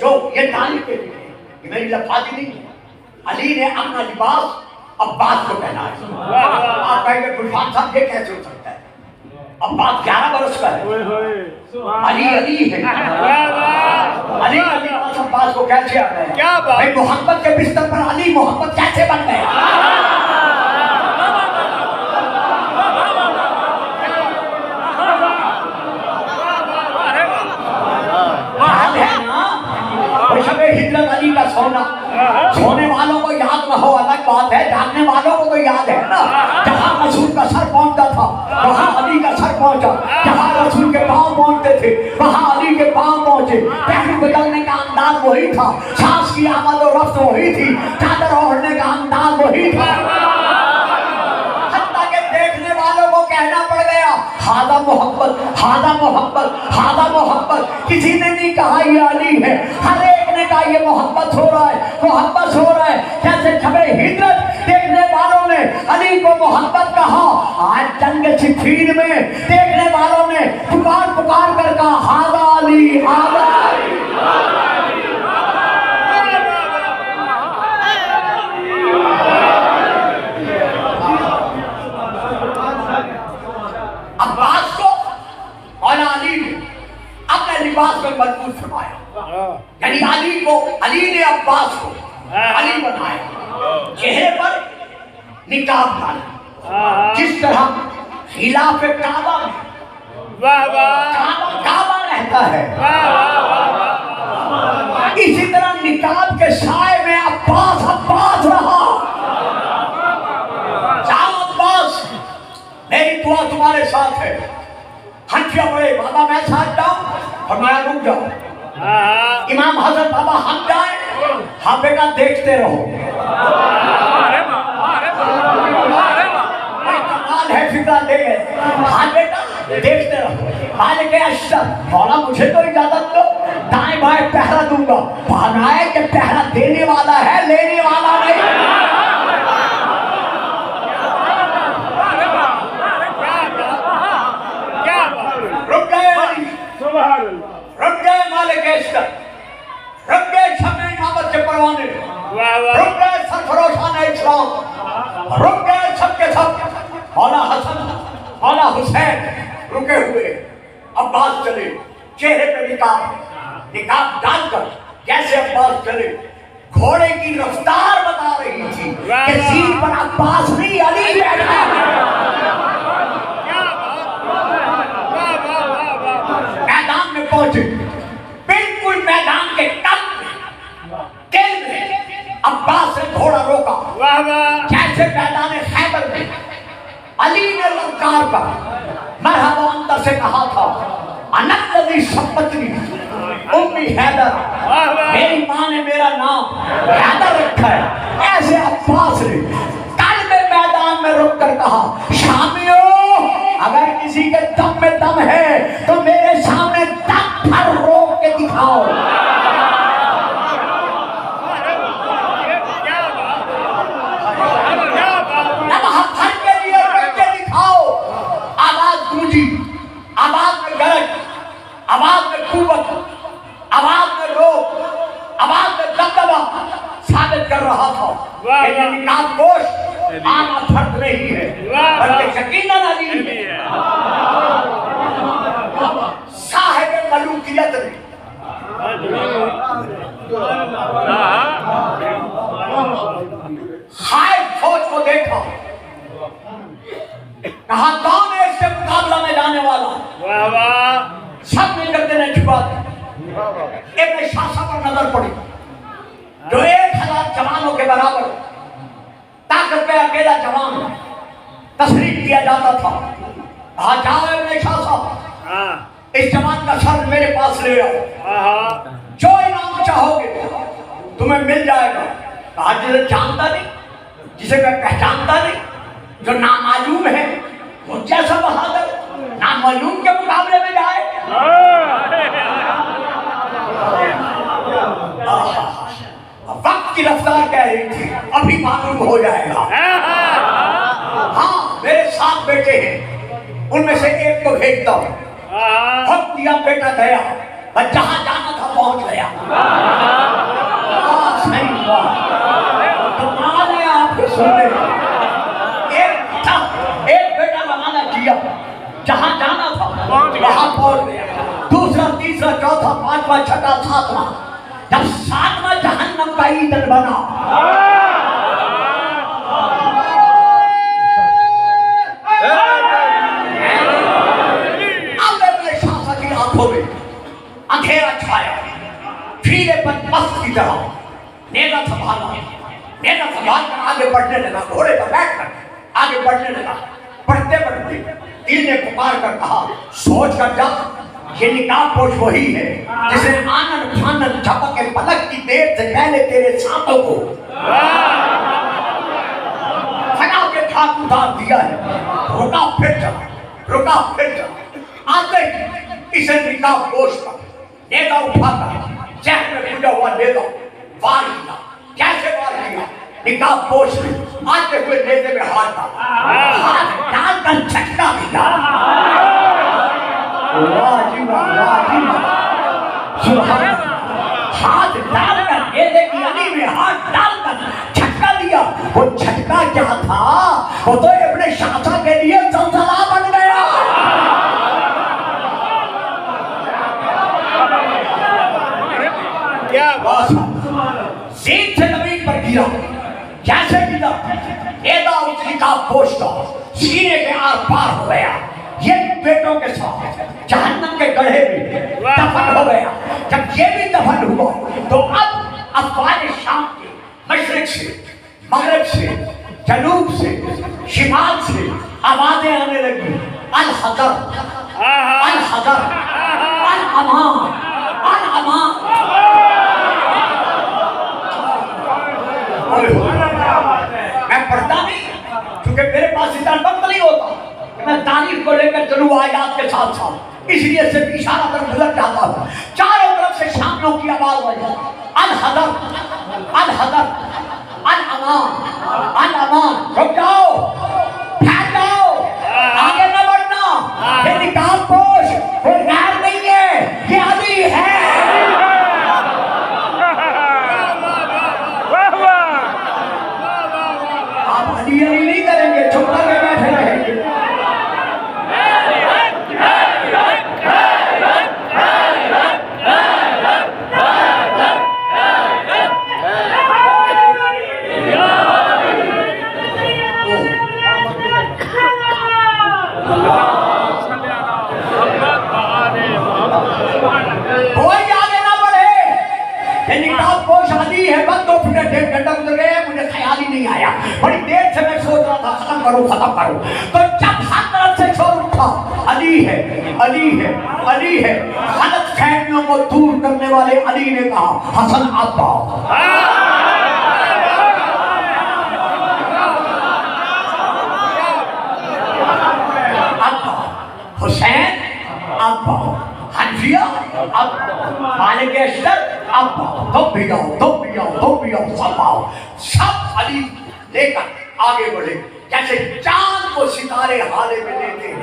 S1: جو یہ تعلیم کے لیے کہیں لفاظی نہیں. علی نے اپنا لباس عباس کو پہنایا. آپ کہیں گے گلفان صاحب یہ کیسے ہو سکتا ہے؟ عباس 11 برس کا ہے. علی علی ہے. علی کا لباس عباس کو کیسے آ گیا؟ بھائی محمد کے بستر پر علی محمد کیسے بن گئے؟ ہجرت علی کا سونا. سونے والوں کو یاد نہ ہو الگ بات ہے, جاننے والوں کو تو یاد ہے نا. جہاں رسول کا سر پہنچتا تھا وہاں علی کا سر پہنچا. جہاں رسول کے پاؤں پہنچتے تھے وہاں علی کے پاؤں پہنچے. پہلو بدلنے کا انداز وہی تھا, سانس کی آمد و رفت وہی تھی, چادر اوڑھنے کا انداز وہی تھا. حتیٰ کہ دیکھنے والوں کو کہنا پڑ گیا ہادہ محبت, ہادہ محبت, ہادہ محبت. کسی نے نہیں کہا یہ علی ہے, ہر ایک نے کہا یہ محبت ہو رہا ہے, محبت ہو رہا ہے. جیسے شب ہجرت دیکھنے والوں نے علی کو محبت کہا, آج جنگ صفین میں دیکھنے والوں نے پکار پکار کر کہا ہادہ علی, ہادہ علی. عباس کو اور علی نے اپنے لباس میں مضبوط فرمایا. یعنی علی نے عباس کو علی بنایا. چہرے پر نقاب ڈالا جس طرح خلاف کعبہ میں کعبہ رہتا ہے, اسی طرح نقاب کے سائے میں عباس عباس رہا. جاؤ عباس, میری دعا تمہارے ساتھ ہے. ہنچیا پڑے بابا میں ساتھ جاؤں, فرمایا رک جاؤ. امام حضرت بابا ہم جائیں, ہاں بیٹا دیکھتے رہو. کمال ہے فکر لے گئے, ہاں بیٹا دیکھتے رہو. مالک اشرف مولا مجھے تو اجازت دو, دائیں بائیں پہرا دوں گا. بہنائے کہ پہرا دینے والا ہے, لینے والا نہیں. رک گئے مالک عشق, رک گئے شمع امامت کے پروانے, رک گئے سرفروشان اسلام, رک گئے سب کے سب. مولا حسن مولا حسین رکے ہوئے. عباس چلے, چہرے پہ نقاب ڈال کر جیسے عباس چلے. گھوڑے کی رفتار بتا رہی تھی کہ سین پر عباس نہیں علی بیٹھا. میدان میں پہنچے, بالکل میدان کے تل میں عباس نے گھوڑا روکا. جیسے میدان خیبر میں علی نے للکار کا مرحبا انت سے کہا تھا انت الذی شبتنی امی حیدر, میری ماں نے میرا نام حیدر رکھا ہے. ایسے عباس نے قلب میدان میں رک کر کہا شامیوں, اگر کسی کے دم میں دم ہے تو میرے سامنے دم بھر روک کے دکھاؤ. لمحہ بھر کے لیے روک کے دکھاؤ. آواز گونجی, آواز میں گرج, آواز میں قوت, آواز میں روک, آواز میں دبدبا ثابت کر رہا تھا کہ یہ نقاب پوش عام فرد نہیں ہے بلکہ یقیناً علی ہے. صاحب ملوکیت نے خائف فوج کو دیکھا, کہا کون ہے اس سے مقابلہ میں جانے والا. سب مل کر دینے چھپا. ابن شاشا پر نظر پڑی جو 1000 جوانوں کے برابر طاقت پہ اکیلا جوان تصریف کیا جاتا تھا. کہا جاؤ ابن شاشا, اس جوان کا سر میرے پاس لے آؤ, جو انعام چاہو گے تمہیں مل جائے گا. کہا جسے جانتا نہیں, جسے میں پہچانتا نہیں, جو نامعلوم ہے, وہ جیسا بہادر نامعلوم کے مقابلے میں جائے. وقت کی رفتار کہہ رہی تھی ابھی معلوم ہو جائے گا. ہاں میرے 7 بیٹے ہیں, ان میں سے ایک کو بھیجتا ہوں. حکم دیا, بیٹا گیا, بس جہاں جانا تھا پہنچ گیا. دیا، جہاں جانا تھا وہاں پہنچ گیا۔ دوسرا، تیسرا، چوتھا، پانچواں، چھٹا، ساتواں، جب ساتواں جہنم کا ایندھن بنا، اب ابن شاہ کی آنکھوں میں اندھیرا چھایا، پھیلے پر مست کی طرح نیزہ سنبھال کر آگے بڑھنے لگا، گھوڑے پر بیٹھ کر آگے بڑھنے لگا۔ بڑھتے بڑھتے دل نے پکار کر کہا، سوچ کر جا، یہ نقاب پوش وہی ہے جس نے آنن پھانن جھپک کے پلک کی دیر سے پہلے تیرے سانتوں کو پھٹا کے کھاک اتار دیا ہے۔ رکا پھر جا، آتے ہی اسے نقاب پوش پر نیزہ اٹھا کر چہر میں کھجا ہوا نیزہ وار کیا۔ کیسے وار کیا؟ نقاب پوش نے آتے ہوئے نیزے میں ہاتھ ڈال کر جھٹکا دیا۔ واہ جی واہ سبحان اللہ، ہاتھ ڈال کر نیزے کی علی میں ہاتھ ڈال کر جھٹکا دیا۔ وہ جھٹکا کیا تھا؟ وہ تو ابن شاہ کے لیے زلزلہ بن گیا۔
S2: کیا بات،
S1: زین سے زمین پر گرا، کیسے گرا؟ نیزہ اس نقاب پوش کا سینے کے آر پار ہو گیا، یہ بیٹوں کے ساتھ جہنم کے گڑھے میں دفن ہو گیا۔ جب یہ بھی دفن ہوا تو اب افواج شام کے مشرق سے، مغرب سے، جنوب سے، شمال سے آوازیں آنے لگی، الحذر الحذر الامان الامان۔ میں پڑھتا نہیں کیونکہ میرے پاس اتنا وقت نہیں ہوتا کہ میں تاریخ کو لے کر چلوں آیات کے ساتھ ساتھ، اس لیے صرف اشارہ کر گزر جاتا ہوں۔ چاروں طرف سے شاموں کی آواز آئی، الحذر الحذر الامان الامان۔ رک جاؤ، پھیل جاؤ، آگے نہ بڑھنا، یہ نقاب پوش کوئی غیر نہیں ہے، یہ علی ہے۔ آپ علی نہیں کریں گے، چھپ کر کے بیٹھے رہیں گے۔ کوئی آگے نہ بڑھے، یہ نقاب پوش علی ہے۔ بس 2 منٹ 1.5 گھنٹہ گزر گئے، مجھے خیال ہی نہیں آیا، بڑی دیر سے میں سوچ رہا تھا ختم کروں تو جب ہر طرف سے شور اٹھا، علی ہے علی ہے علی ہے۔ غلط فہمیوں کو دور کرنے والے علی نے کہا، حسن ابا۔ حسین ابا، حنفیہ ابا، مالک اشتر ابا، تم بھی آؤ، سب آؤ۔ سب علی لے کر آگے بڑھے جیسے چاند کو ستارے حالے میں لیتے ہیں،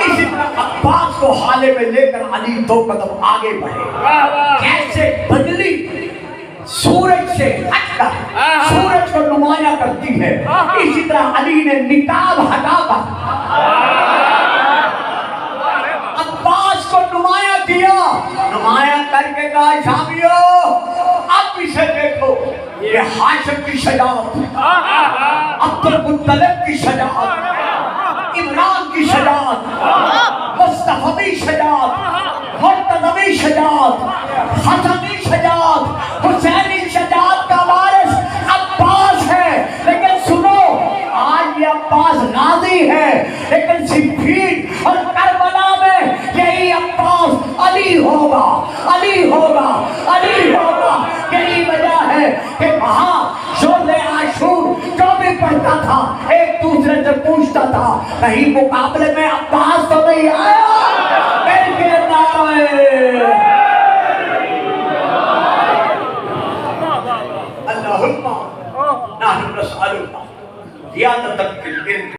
S1: اسی طرح عباس کو حالے میں لے کر علی 2 قدم آگے بڑھے۔ کیسے بدلی سورج سے ہٹ کر سورج کو نمایاں کرتی ہے، اسی طرح علی نے نقاب ہٹا کر عباس کو نمایاں کیا، نمایاں کر کے کہا، شامیو اب اسے دیکھو، یہ ہاشم کی شجاعت، عبد المطلب کی شجاعت، عمران کی شجاعت، مصطفی شجاعت، مرتضوی شجاعت، حسنی شجاعت، حسینی شجاعت کا وارث عباس ہے۔ لیکن سنو، آج یہ عباس غازی ہے، لیکن صفین اور کربلا میں یہی عباس علی ہوگا، علی ہوگا، علی ہوگا۔ یہی وجہ ہے کہ وہاں شورِ عاشور جو بھی پڑھتا تھا ایک دوسرے سے پوچھتا تھا، کہیں مقابلے میں عباس تو نہیں آیا؟ ان کے نعرے اللہم نحن نسألک زیادۃ فی العلم